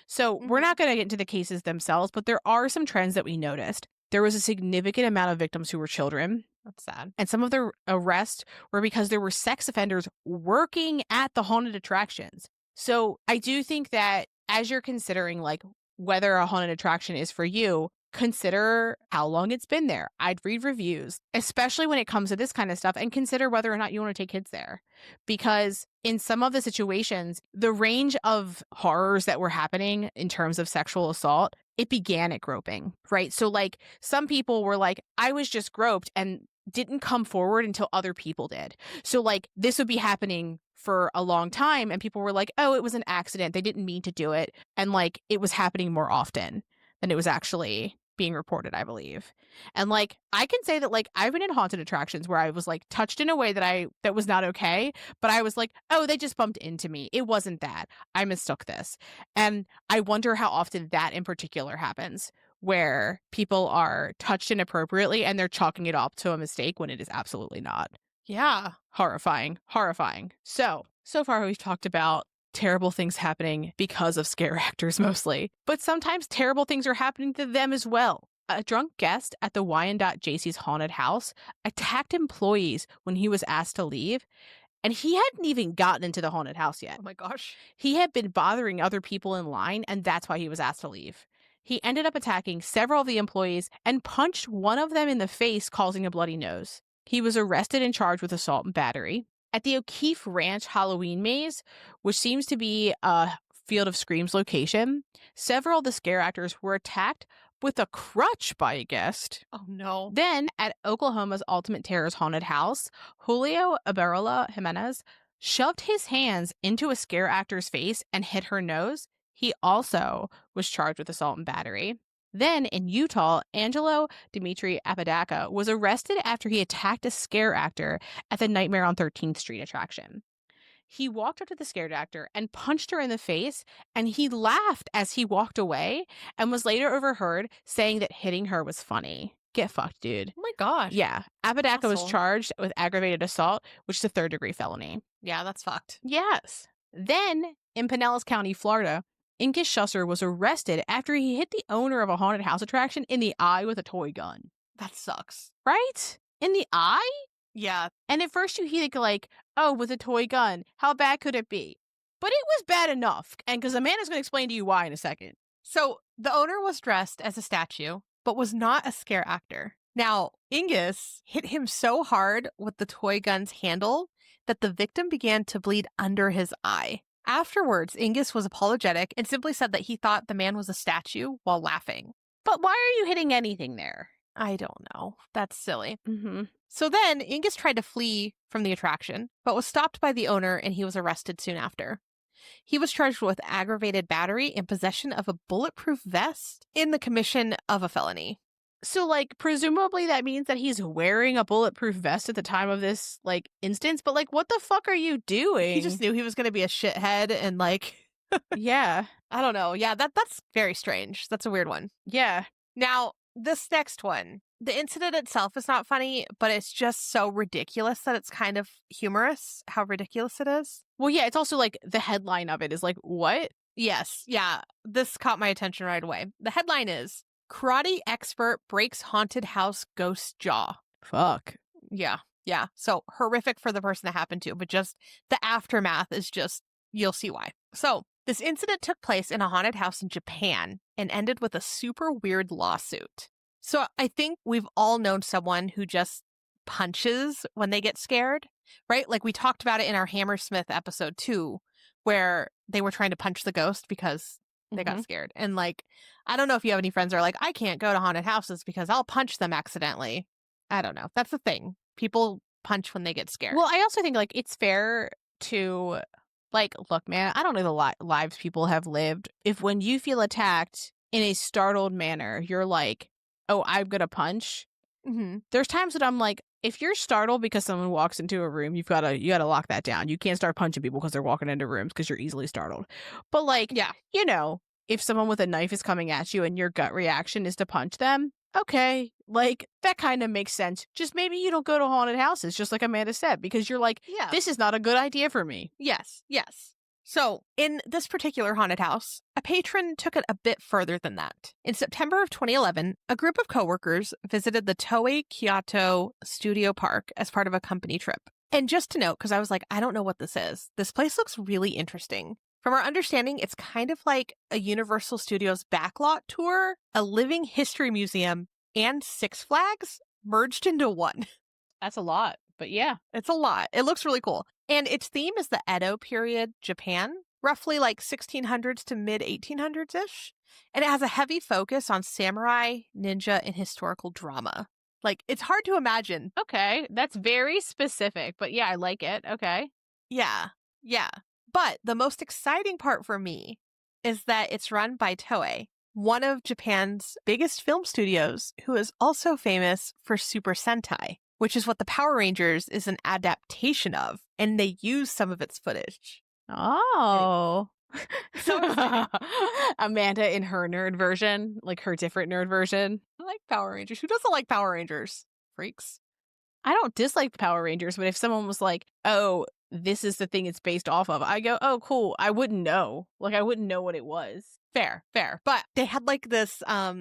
So we're not going to get into the cases themselves, but there are some trends that we noticed. There was a significant amount of victims who were children. That's sad. And some of the arrests were because there were sex offenders working at the haunted attractions. So I do think that as you're considering like whether a haunted attraction is for you, consider how long it's been there. I'd read reviews, especially when it comes to this kind of stuff, and consider whether or not you want to take kids there. Because in some of the situations, the range of horrors that were happening in terms of sexual assault, it began at groping, right? So like some people were like, I was just groped and didn't come forward until other people did. So like this would be happening for a long time and people were like, oh, it was an accident. They didn't mean to do it. And like it was happening more often than it was actually being reported, I believe. And like I can say that like I've been in haunted attractions where I was like touched in a way that was not okay, but I was like, oh, they just bumped into me. It wasn't that. I mistook this. And I wonder how often that in particular happens, where people are touched inappropriately and they're chalking it up to a mistake when it is absolutely not. Yeah. Horrifying. So far we've talked about terrible things happening because of scare actors mostly, but sometimes terrible things are happening to them as well. A drunk guest at the Wyandotte-Jaycees haunted house attacked employees when he was asked to leave, and he hadn't even gotten into the haunted house yet. Oh my gosh. He had been bothering other people in line, and that's why he was asked to leave. He ended up attacking several of the employees and punched one of them in the face, causing a bloody nose. He was arrested and charged with assault and battery. At the O'Keefe Ranch Halloween maze, which seems to be a Field of Screams location, several of the scare actors were attacked with a crutch by a guest. Oh no. Then, at Oklahoma's Ultimate Terror's haunted house, Julio Aberola Jimenez shoved his hands into a scare actor's face and hit her nose. He also was charged with assault and battery. Then, in Utah, Angelo Dimitri Apodaca was arrested after he attacked a scare actor at the Nightmare on 13th Street attraction. He walked up to the scared actor and punched her in the face, and he laughed as he walked away and was later overheard saying that hitting her was funny. Get fucked, dude. Oh my gosh. Yeah. Apodaca was Asshole. charged with aggravated assault, which is a third-degree felony. Yeah, that's fucked. Yes. Then, in Pinellas County, Florida, Ingus Schusser was arrested after he hit the owner of a haunted house attraction in the eye with a toy gun. That sucks. Right? In the eye? Yeah. And at first you think like, oh, with a toy gun, how bad could it be? But it was bad enough. And because Amanda's going to explain to you why in a second. So the owner was dressed as a statue, but was not a scare actor. Now, Ingus hit him so hard with the toy gun's handle that the victim began to bleed under his eye. Afterwards, Ingus was apologetic and simply said that he thought the man was a statue while laughing. But why are you hitting anything there? I don't know. That's silly. Mm-hmm. So then, Ingus tried to flee from the attraction, but was stopped by the owner and he was arrested soon after. He was charged with aggravated battery and possession of a bulletproof vest in the commission of a felony. So, like, presumably that means that he's wearing a bulletproof vest at the time of this, like, instance. But, like, what the fuck are you doing? He just knew he was going to be a shithead and, like... Yeah. I don't know. Yeah, that's very strange. That's a weird one. Yeah. Now, this next one. The incident itself is not funny, but it's just so ridiculous that it's kind of humorous how ridiculous it is. Well, yeah, it's also, like, the headline of it is, like, what? Yes. Yeah. This caught my attention right away. The headline is... Karate expert breaks haunted house ghost jaw. Fuck. Yeah. So horrific for the person that happened to, but just the aftermath is just, you'll see why. So this incident took place in a haunted house in Japan and ended with a super weird lawsuit. So I think we've all known someone who just punches when they get scared, right? Like we talked about it in our Hammersmith episode 2, where they were trying to punch the ghost because they got scared. And like, I don't know if you have any friends that are like, I can't go to haunted houses because I'll punch them accidentally. I don't know. That's the thing. People punch when they get scared. Well, I also think like it's fair to like, look, man, I don't know the lives people have lived. If when you feel attacked in a startled manner, you're like, oh, I'm going to punch. There's times that I'm like, if you're startled because someone walks into a room, you gotta lock that down. You can't start punching people because they're walking into rooms because you're easily startled. But like, yeah, you know, if someone with a knife is coming at you and your gut reaction is to punch them, okay, like that kind of makes sense. Just maybe you don't go to haunted houses, just like Amanda said, because you're like, yeah, this is not a good idea for me. Yes. So, in this particular haunted house, a patron took it a bit further than that. In September of 2011, a group of coworkers visited the Toei Kyoto Studio Park as part of a company trip. And just to note, because I was like, I don't know what this is, this place looks really interesting. From our understanding, it's kind of like a Universal Studios backlot tour, a living history museum, and Six Flags merged into one. That's a lot, but yeah. It's a lot. It looks really cool. And its theme is the Edo period Japan, roughly like 1600s to mid 1800s-ish. And it has a heavy focus on samurai, ninja, and historical drama. Like, it's hard to imagine. Okay, that's very specific, but yeah, I like it. Okay. Yeah. Yeah. But the most exciting part for me is that it's run by Toei, one of Japan's biggest film studios, who is also famous for Super Sentai, which is what the Power Rangers is an adaptation of, and they use some of its footage. Oh. So exciting. Amanda in her nerd version, like her different nerd version. I like Power Rangers. Who doesn't like Power Rangers? Freaks. I don't dislike the Power Rangers, but if someone was like, oh, this is the thing it's based off of, I go, oh, cool. I wouldn't know. Like, I wouldn't know what it was. Fair. But they had like this, I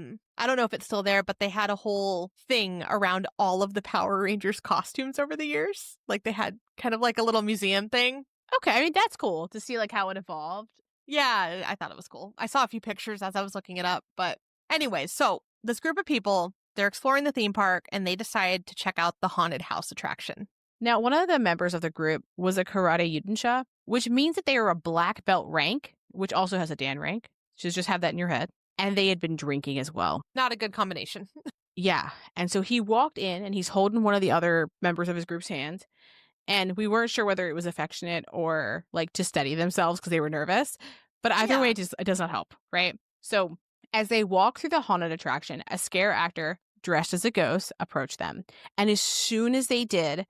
don't know if it's still there, but they had a whole thing around all of the Power Rangers costumes over the years. Like they had kind of like a little museum thing. Okay, I mean, that's cool to see like how it evolved. Yeah, I thought it was cool. I saw a few pictures as I was looking it up. But anyways, so this group of people, they're exploring the theme park and they decide to check out the haunted house attraction. Now, one of the members of the group was a karate yudensha, which means that they are a black belt rank, which also has a Dan rank. So just have that in your head. And they had been drinking as well. Not a good combination. Yeah. And so he walked in and he's holding one of the other members of his group's hands. And we weren't sure whether it was affectionate or like to steady themselves because they were nervous. But either way, it does not help, right? So as they walk through the haunted attraction, a scare actor dressed as a ghost approached them. And as soon as they did,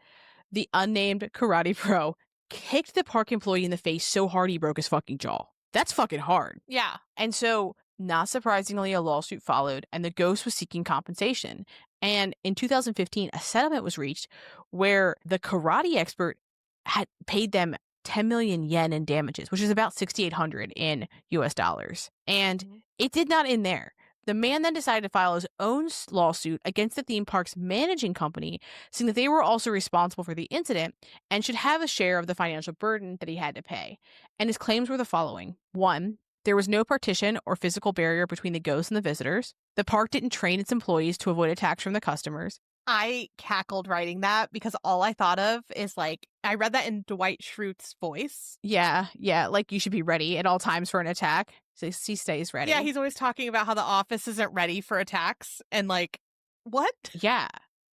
the unnamed karate pro kicked the park employee in the face so hard he broke his fucking jaw. That's fucking hard. Yeah. And so, not surprisingly, a lawsuit followed, and the ghost was seeking compensation. And in 2015, a settlement was reached where the karate expert had paid them 10 million yen in damages, which is about 6,800 in US dollars. And it did not end there. The man then decided to file his own lawsuit against the theme park's managing company, saying that they were also responsible for the incident and should have a share of the financial burden that he had to pay. And his claims were the following. 1, there was no partition or physical barrier between the ghosts and the visitors. The park didn't train its employees to avoid attacks from the customers. I cackled writing that because all I thought of is like, I read that in Dwight Schrute's voice. Yeah, like you should be ready at all times for an attack. So he stays ready. Yeah, he's always talking about how the office isn't ready for attacks. And like, what? Yeah.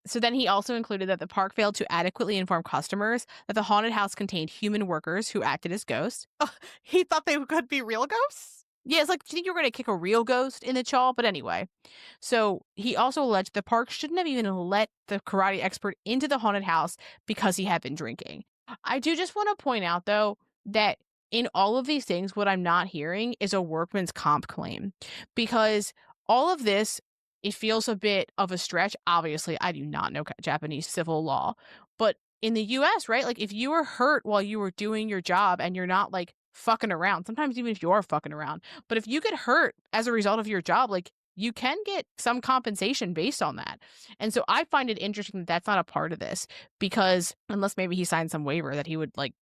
So then he also included that the park failed to adequately inform customers that the haunted house contained human workers who acted as ghosts. Oh, he thought they could be real ghosts? Yeah, it's like, do you think you were going to kick a real ghost in the chaw? But anyway, so he also alleged the park shouldn't have even let the karate expert into the haunted house because he had been drinking. I do just want to point out, though, that in all of these things, what I'm not hearing is a workman's comp claim, because all of this, it feels a bit of a stretch. Obviously, I do not know Japanese civil law, but in the US, right? Like if you were hurt while you were doing your job and you're not like fucking around, sometimes even if you are fucking around, but if you get hurt as a result of your job, like you can get some compensation based on that. And so I find it interesting that that's not a part of this, because unless maybe he signed some waiver that he would like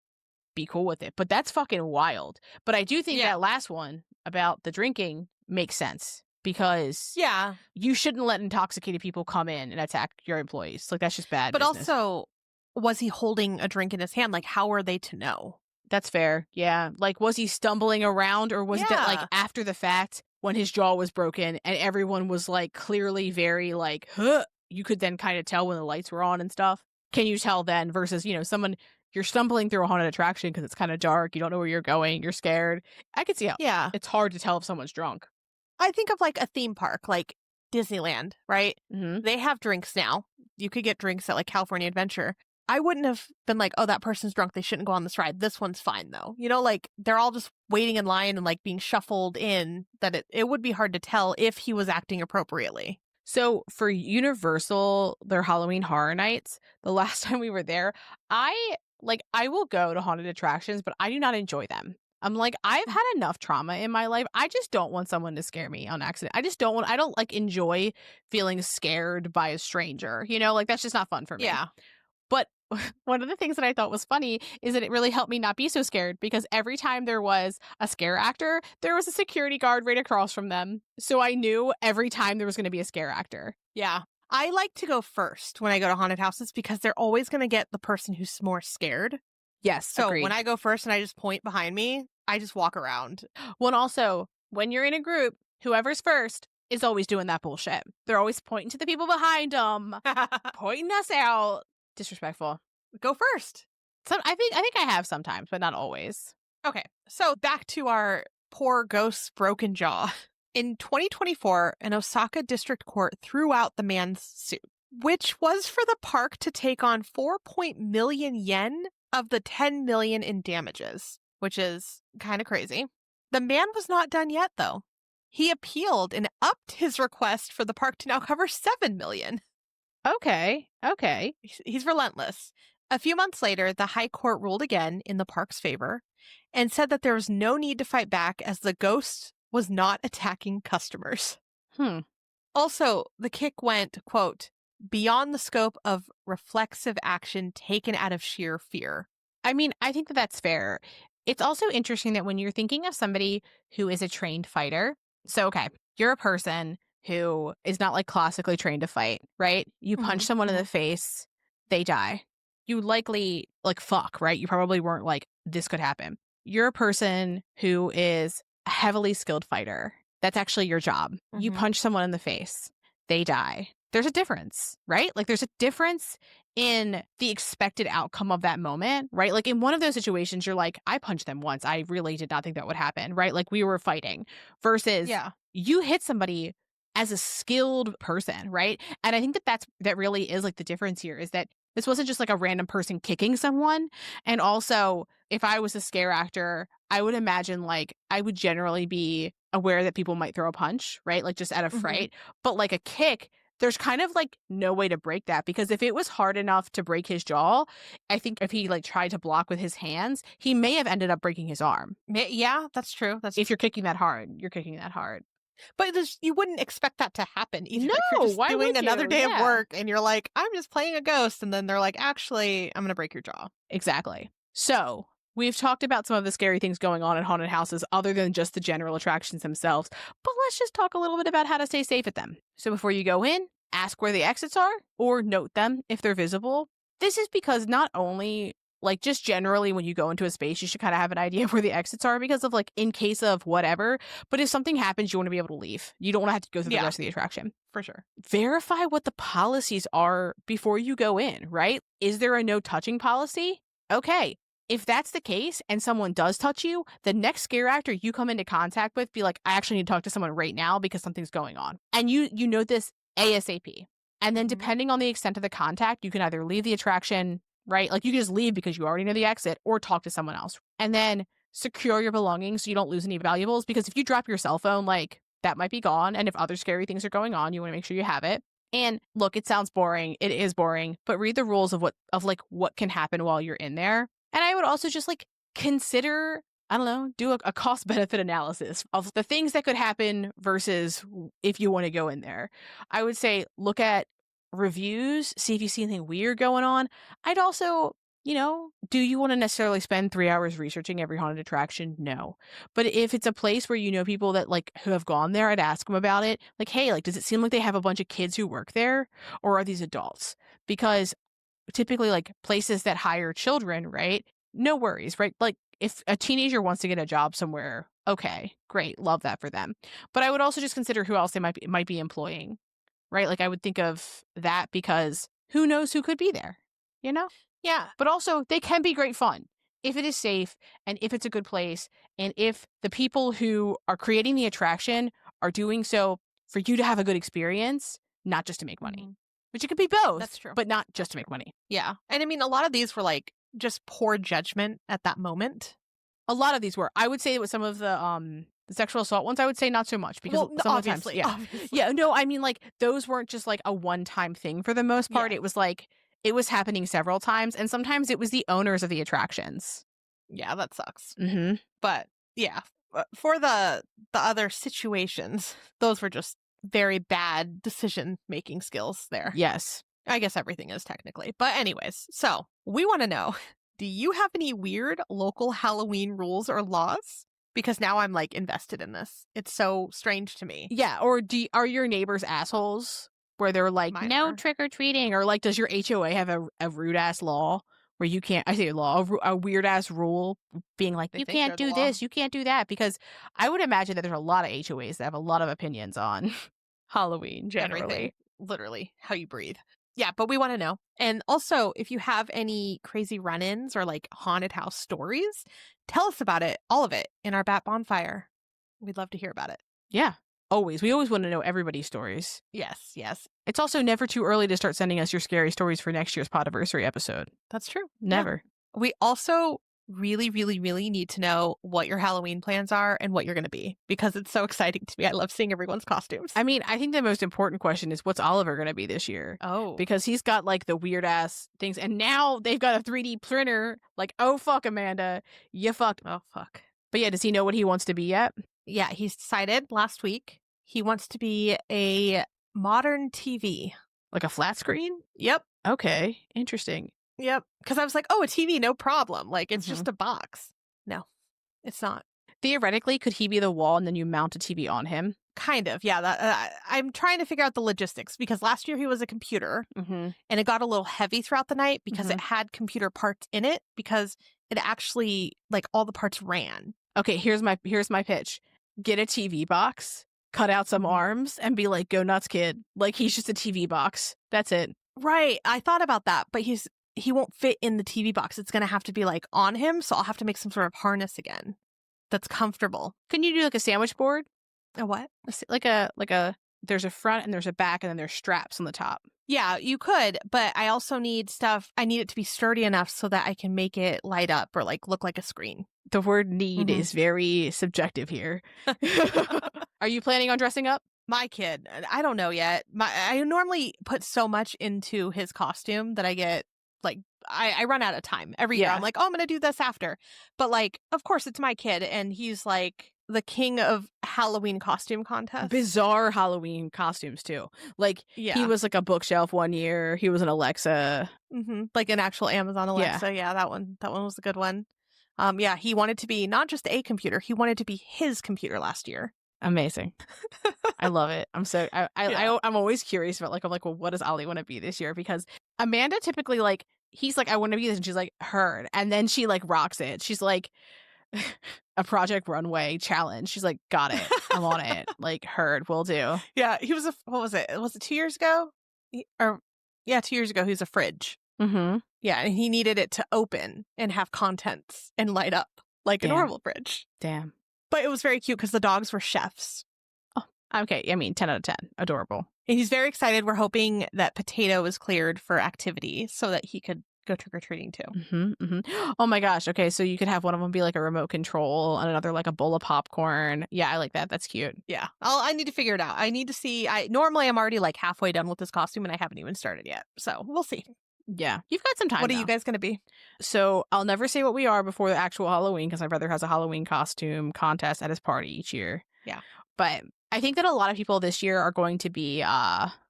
be cool with it, but that's fucking wild. But I do think that last one about the drinking makes sense, because you shouldn't let intoxicated people come in and attack your employees. Like that's just bad. But business. Also, was he holding a drink in his hand? Like, how are they to know? That's fair. Yeah. Like, was he stumbling around, or was it that, like, after the fact when his jaw was broken and everyone was like clearly very like, huh, you could then kind of tell when the lights were on and stuff? Can you tell then versus, you know, someone, you're stumbling through a haunted attraction because it's kind of dark, you don't know where you're going, you're scared. I could see how it's hard to tell if someone's drunk. I think of like a theme park, like Disneyland, right? Mm-hmm. They have drinks now. You could get drinks at like California Adventure. I wouldn't have been like, oh, that person's drunk, they shouldn't go on this ride. This one's fine, though. You know, like, they're all just waiting in line and, like, being shuffled in, that it would be hard to tell if he was acting appropriately. So for Universal, their Halloween Horror Nights, the last time we were there, I will go to haunted attractions, but I do not enjoy them. I'm like, I've had enough trauma in my life. I just don't want someone to scare me on accident. I don't like enjoy feeling scared by a stranger. You know, like, that's just not fun for me. Yeah. But one of the things that I thought was funny is that it really helped me not be so scared, because every time there was a scare actor, there was a security guard right across from them. So I knew every time there was going to be a scare actor. Yeah. I like to go first when I go to haunted houses because they're always going to get the person who's more scared. Yes. So agreed. when I go first and I just point behind me, I just walk around. Well, and also, when you're in a group, whoever's first is always doing that bullshit. They're always pointing to the people behind them, pointing us out. Disrespectful. Go first. I think I have sometimes, but not always. Okay, so back to our poor ghost's broken jaw. In 2024, an Osaka district court threw out the man's suit, which was for the park to take on 4 million yen of the 10 million in damages, which is kind of crazy. The man was not done yet, though. He appealed and upped his request for the park to now cover 7 million. Okay. He's relentless. A few months later, the High Court ruled again in the park's favor and said that there was no need to fight back as the ghost was not attacking customers. Also, the kick went, quote, beyond the scope of reflexive action taken out of sheer fear. I mean, I think that that's fair. It's also interesting that when you're thinking of somebody who is a trained fighter, so, okay, you're a person who is not like classically trained to fight, right? You punch someone in the face, they die. You likely like fuck, right? You probably weren't like, this could happen. You're a person who is a heavily skilled fighter. That's actually your job. You punch someone in the face, they die. There's a difference, right? Like there's a difference in the expected outcome of that moment, right? Like in one of those situations, you're like, I punched them once. I really did not think that would happen, right? Like we were fighting versus you hit somebody as a skilled person, right? And I think that really is like the difference here is that this wasn't just like a random person kicking someone. And also, if I was a scare actor, I would imagine like I would generally be aware that people might throw a punch, right? Like just out of fright. But like a kick, there's kind of like no way to break that because if it was hard enough to break his jaw, I think if he like tried to block with his hands, he may have ended up breaking his arm. Yeah, that's true. If you're kicking that hard, you're kicking that hard. But you wouldn't expect that to happen either. No, if you're just why doing would another you? day of work and you're like, I'm just playing a ghost. And then they're like, actually, I'm going to break your jaw. Exactly. So we've talked about some of the scary things going on at haunted houses other than just the general attractions themselves. But let's just talk a little bit about how to stay safe at them. So before you go in, ask where the exits are or note them if they're visible. This is because not only like just generally when you go into a space, you should kind of have an idea of where the exits are because of like in case of whatever. But if something happens, you want to be able to leave. You don't want to have to go through the rest of the attraction. For sure. Verify what the policies are before you go in, right? Is there a no touching policy? Okay. If that's the case and someone does touch you, the next scare actor you come into contact with, be like, I actually need to talk to someone right now because something's going on. And you note this ASAP. And then depending on the extent of the contact, you can either leave the attraction, right? Like you can just leave because you already know the exit or talk to someone else. And then secure your belongings so you don't lose any valuables because if you drop your cell phone, like that might be gone. And if other scary things are going on, you want to make sure you have it. And look, it sounds boring. It is boring, but read the rules of what can happen while you're in there. And I would also just like consider, I don't know, do a cost benefit analysis of the things that could happen versus if you want to go in there. I would say look at reviews, see if you see anything weird going on. I'd also, do you want to necessarily spend 3 hours researching every haunted attraction? No. But if it's a place where you know people that like who have gone there, I'd ask them about it. Like, hey, like, does it seem like they have a bunch of kids who work there or are these adults? Because typically like places that hire children, right? No worries, right? Like if a teenager wants to get a job somewhere, okay, great. Love that for them. But I would also just consider who else they might be employing, right? Like I would think of that because who knows who could be there, Yeah. But also they can be great fun if it is safe and if it's a good place and if the people who are creating the attraction are doing so for you to have a good experience, not just to make money. Which it could be both. That's true. But not just to make money. Yeah. And I mean, a lot of these were like just poor judgment at that moment. A lot of these were. I would say with some of the sexual assault ones, I would say not so much because some of the times, obviously. Yeah, no, I mean like those weren't just like a one-time thing for the most part. Yeah. It was like it was happening several times and sometimes it was the owners of the attractions. Yeah, that sucks. Mm-hmm. But yeah, for the other situations, those were just very bad decision-making skills there. Yes. I guess everything is technically. But anyways, so we want to know, do you have any weird local Halloween rules or laws? Because now I'm like invested in this. It's so strange to me. Yeah, or are your neighbors assholes where they're like, Mine no are. trick-or-treating? Or like, does your HOA have a rude-ass law where you can't, I say law, a weird-ass rule being like, They you think can't they're do the law. this, you can't do that? Because I would imagine that there's a lot of HOAs that have a lot of opinions on Halloween, generally. Everything. Literally how you breathe. Yeah, but we want to know. And also, if you have any crazy run-ins or like haunted house stories, tell us about it, all of it, in our Bat Bonfire. We'd love to hear about it. Yeah, always. We always want to know everybody's stories. Yes, yes. It's also never too early to start sending us your scary stories for next year's Podiversary episode. That's true. Never. Yeah. We also really, really, really need to know what your Halloween plans are and what you're going to be, because it's so exciting to me. I love seeing everyone's costumes. I mean, I think the most important question is what's Oliver going to be this year? Oh. Because he's got like the weird ass things, and now they've got a 3D printer. Like, oh fuck, Amanda, you fucked. Oh fuck. But yeah, does he know what he wants to be yet? Yeah, he's decided last week he wants to be a modern TV. Like a flat screen? Yep. Okay, interesting. Yep. Because I was like, oh, a TV, no problem. Like, it's just a box. No, it's not. Theoretically, could he be the wall and then you mount a TV on him? Kind of, yeah. I'm trying to figure out the logistics, because last year he was a computer, Mm-hmm. and it got a little heavy throughout the night because it had computer parts in it, because it actually, like, all the parts ran. Okay, here's my pitch. Get a TV box, cut out some arms, and be like, go nuts, kid. Like, he's just a TV box. That's it. Right. I thought about that, but he won't fit in the TV box. It's going to have to be like on him, so I'll have to make some sort of harness again that's comfortable. Can you do like a sandwich board? A what? Like a there's a front and there's a back and then there's straps on the top. Yeah, you could, but I also need stuff. I need it to be sturdy enough so that I can make it light up or like look like a screen. The word need is very subjective here. Are you planning on dressing up? My kid, I don't know yet. I normally put so much into his costume that I get like I run out of time every year. I'm like, oh, I'm gonna do this after. But like, of course, it's my kid, and he's like the king of Halloween costume contests. Bizarre Halloween costumes too. Like he was like a bookshelf one year. He was an Alexa, like an actual Amazon Alexa. Yeah, that one was a good one. Yeah, he wanted to be not just a computer; he wanted to be his computer last year. Amazing. I love it. I'm so I'm always curious about I'm like, well, what does Ollie want to be this year? Because Amanda typically like he's like, I want to be this, and she's like, heard, and then she like rocks it. She's like a Project Runway challenge. She's like, got it. I'm on it. Like, heard, will do. Yeah, he was what was it? Was it 2 years ago? 2 years ago. He was a fridge. Mm-hmm. Yeah, and he needed it to open and have contents and light up like a normal fridge. Damn. But it was very cute because the dogs were chefs. Oh, okay. I mean, 10 out of 10. Adorable. And he's very excited. We're hoping that Potato is cleared for activity so that he could go trick-or-treating too. Oh my gosh. Okay, so you could have one of them be like a remote control and another like a bowl of popcorn. Yeah, I like that. That's cute. Yeah. I need to figure it out. I need to see. Normally I'm already like halfway done with this costume and I haven't even started yet. So we'll see. Yeah. You've got some time. What are now. you guys going to be? So I'll never say what we are before the actual Halloween because my brother has a Halloween costume contest at his party each year. Yeah. But I think that a lot of people this year are going to be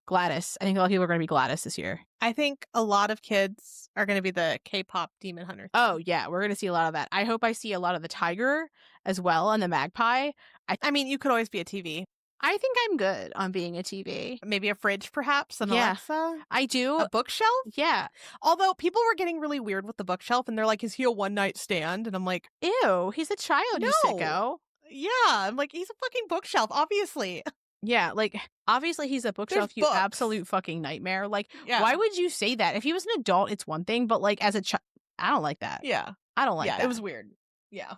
Gladys. I think a lot of people are going to be Gladys this year. I think a lot of kids are going to be the K-pop Demon Hunter. Oh, yeah. We're going to see a lot of that. I hope I see a lot of the tiger as well and the magpie. I mean, you could always be a TV. I think I'm good on being a TV. Maybe a fridge, perhaps, an Alexa. I do. A bookshelf? Yeah. Although people were getting really weird with the bookshelf and they're like, is he a one-night stand? And I'm like, ew, he's a child, no. You sicko. Yeah. I'm like, he's a fucking bookshelf, obviously. Yeah, like, obviously he's a bookshelf, you absolute fucking nightmare. Like, why would you say that? If he was an adult, it's one thing, but, like, as a child, I don't like that. Yeah. I don't like that. Yeah, it was weird. Yeah.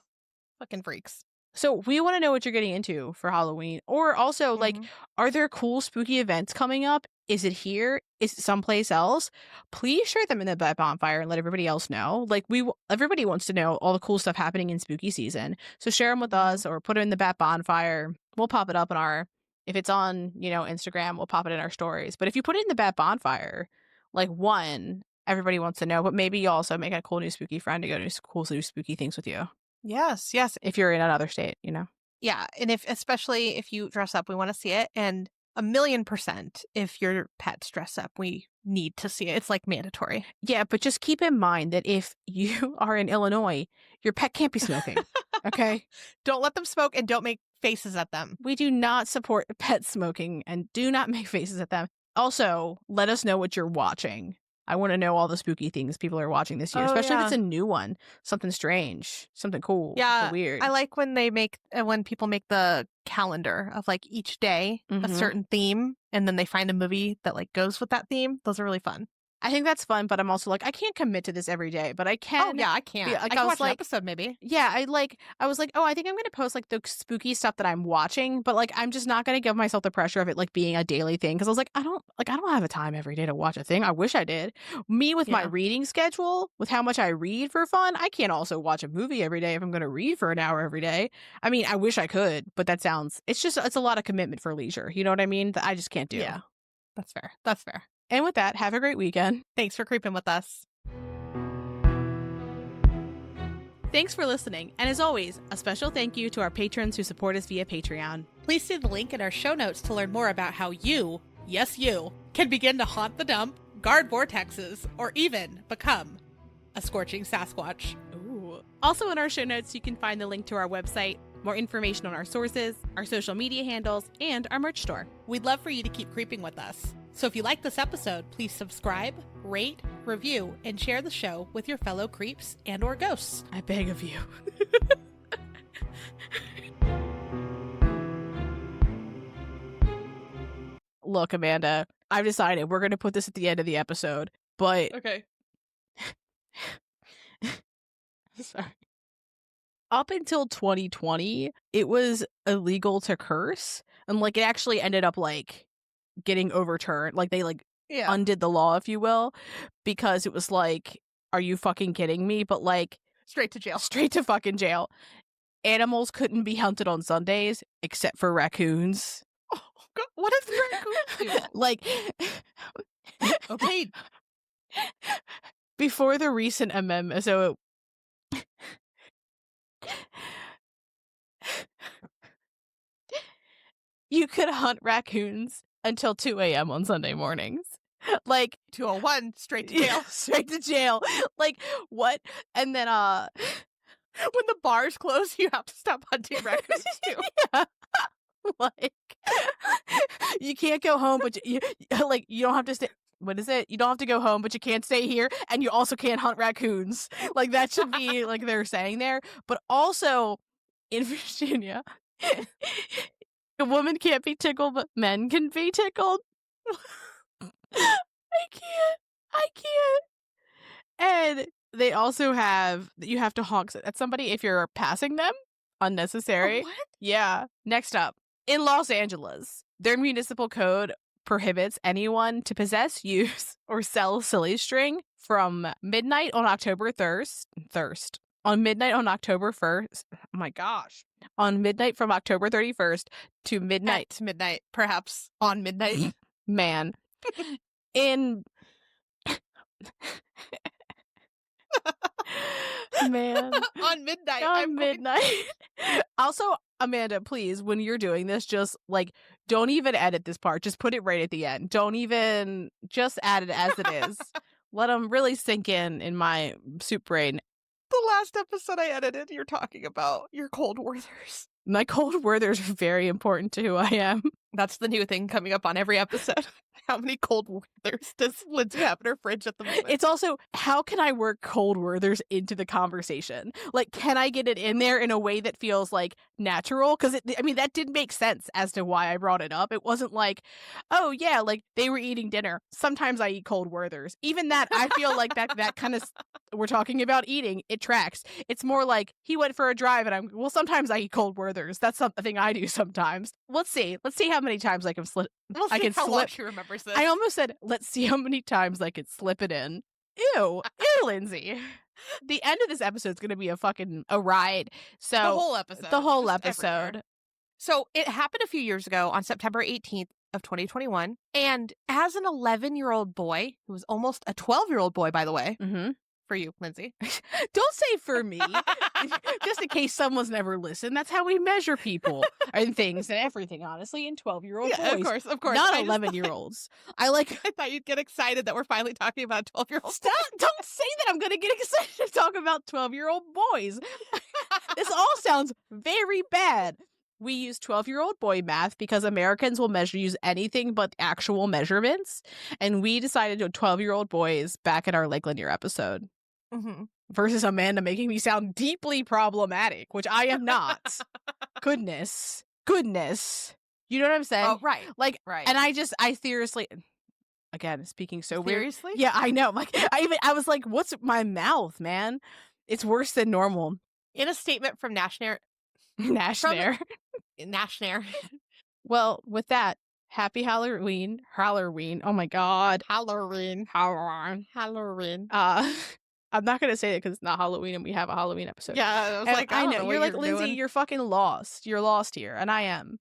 Fucking freaks. So we want to know what you're getting into for Halloween. Or also, like, are there cool spooky events coming up? Is it here? Is it someplace else? Please share them in the Bat Bonfire and let everybody else know. Like, everybody wants to know all the cool stuff happening in spooky season. So share them with us or put it in the Bat Bonfire. We'll pop it up in our, if it's on, Instagram, we'll pop it in our stories. But if you put it in the Bat Bonfire, like, one, everybody wants to know, but maybe you also make a cool new spooky friend to go do cool new spooky things with you. Yes. If you're in another state, Yeah, and especially if you dress up, we want to see it. And 1,000,000% if your pets dress up, we need to see it. It's like mandatory. Yeah, but just keep in mind that if you are in Illinois, your pet can't be smoking. Okay? Don't let them smoke and don't make faces at them. We do not support pet smoking and do not make faces at them. Also, let us know what you're watching. I want to know all the spooky things people are watching this year, Oh, especially if yeah. it's a new one, something strange, something cool, Yeah, something weird. I like when they make when people make the calendar of like each day a Mhm. certain theme, and then they find a movie that like goes with that theme. Those are really fun. I think that's fun, but I'm also like, I can't commit to this every day, but I can. Oh yeah, I can't. like, I I can was watch an like- episode maybe. Yeah, I was like, oh, I think I'm gonna post like the spooky stuff that I'm watching, but like I'm just not gonna give myself the pressure of it like being a daily thing because I was like, I don't have a time every day to watch a thing. I wish I did. Me with my Yeah. reading schedule, with how much I read for fun, I can't also watch a movie every day if I'm gonna read for an hour every day. I mean, I wish I could, but it's a lot of commitment for leisure. You know what I mean? That I just can't do. Yeah, that's fair. That's fair. And with that, have a great weekend. Thanks for creeping with us. Thanks for listening, and as always, a special thank you to our patrons who support us via Patreon. Please see the link in our show notes to learn more about how you, yes you, can begin to haunt the dump, guard vortexes, or even become a scorching Sasquatch. Ooh. Also in our show notes, you can find the link to our website, more information on our sources, our social media handles, and our merch store. We'd love for you to keep creeping with us. So if you like this episode, please subscribe, rate, review, and share the show with your fellow creeps and or ghosts. I beg of you. Look, Amanda, I've decided we're going to put this at the end of the episode, but Okay. sorry. Up until 2020, it was illegal to curse, and like it actually ended up like getting overturned. Like they like Yeah. undid the law, if you will, because it was like, are you fucking kidding me? But like Straight to jail. straight to fucking jail. Animals couldn't be hunted on Sundays except for raccoons. Oh, God, what does the raccoon do? Like Okay. before the recent amendment, so you could hunt raccoons until 2 a.m. on Sunday mornings. Like 201, straight to jail. straight to jail. Like what? And then When the bars close, you have to stop hunting raccoons too. yeah. Like you can't go home, but you like you don't have to stay. What is it? You don't have to go home, but you can't stay here, and you also can't hunt raccoons. Like that should be like they're saying there. But also in Virginia, a woman can't be tickled, but men can be tickled. I can't. And they also have you have to honk at somebody if you're passing them. Unnecessary. What? Yeah. Next up, in Los Angeles, their municipal code prohibits anyone to possess, use, or sell silly string from midnight on October 1st. On midnight on October 1st. Oh my gosh. On midnight from October 31st to midnight. At midnight, perhaps on midnight. Man. In man. On midnight. On I'm going- midnight. Also, Amanda, please, when you're doing this, just like don't even edit this part. Just put it right at the end. Don't even just add it as it is. Let them really sink in my soup brain. The last episode I edited, you're talking about your cold Werthers. My cold Werthers are very important to who I am. That's the new thing coming up on every episode. How many cold Werthers does Lindsay have in her fridge at the moment? It's also, how can I work cold Werthers into the conversation? Like, can I get it in there in a way that feels like natural? Because that didn't make sense as to why I brought it up. It wasn't like, oh yeah, like they were eating dinner. Sometimes I eat cold Werthers. Even that, I feel like that kind of, we're talking about eating, it tracks. It's more like he went for a drive and sometimes I eat cold Werthers. That's something I do sometimes. Let's see how many times I can slip. We'll see I can how long slip. she remembers this. I almost said, let's see how many times I could slip it in. Ew, Lindsay. The end of this episode is going to be a ride. So the whole episode. The whole just episode. everywhere. So it happened a few years ago on September 18th of 2021. And as an 11-year-old boy, who was almost a 12-year-old boy, by the way, Mm-hmm. for you, Lindsay. Don't say for me, just in case someone's never listened. That's how we measure people and things and everything, honestly, in 12-year-old boys. Of course. Not I just 11-year-olds. I thought you'd get excited that we're finally talking about 12-year-old. Stop! Don't say that I'm going to get excited to talk about 12-year-old boys. This all sounds very bad. we use 12-year-old boy math because Americans will use anything but actual measurements. And we decided to 12-year-old boys back in our Lake Lanier episode versus Amanda making me sound deeply problematic, which I am not. Goodness. You know what I'm saying? Oh, right. Like, Right. and I seriously, again, speaking so weird. Seriously? Yeah, I know. Like, I was like, what's my mouth, man? It's worse than normal. In a statement from Nashner. Well, with that, happy Halloween. Oh my God. Halloween. I'm not going to say it because it's not Halloween and we have a Halloween episode. Yeah, I was And like, I I know. don't know You're what like, you're Lindsay, doing. you're fucking lost. You're lost here. And I am.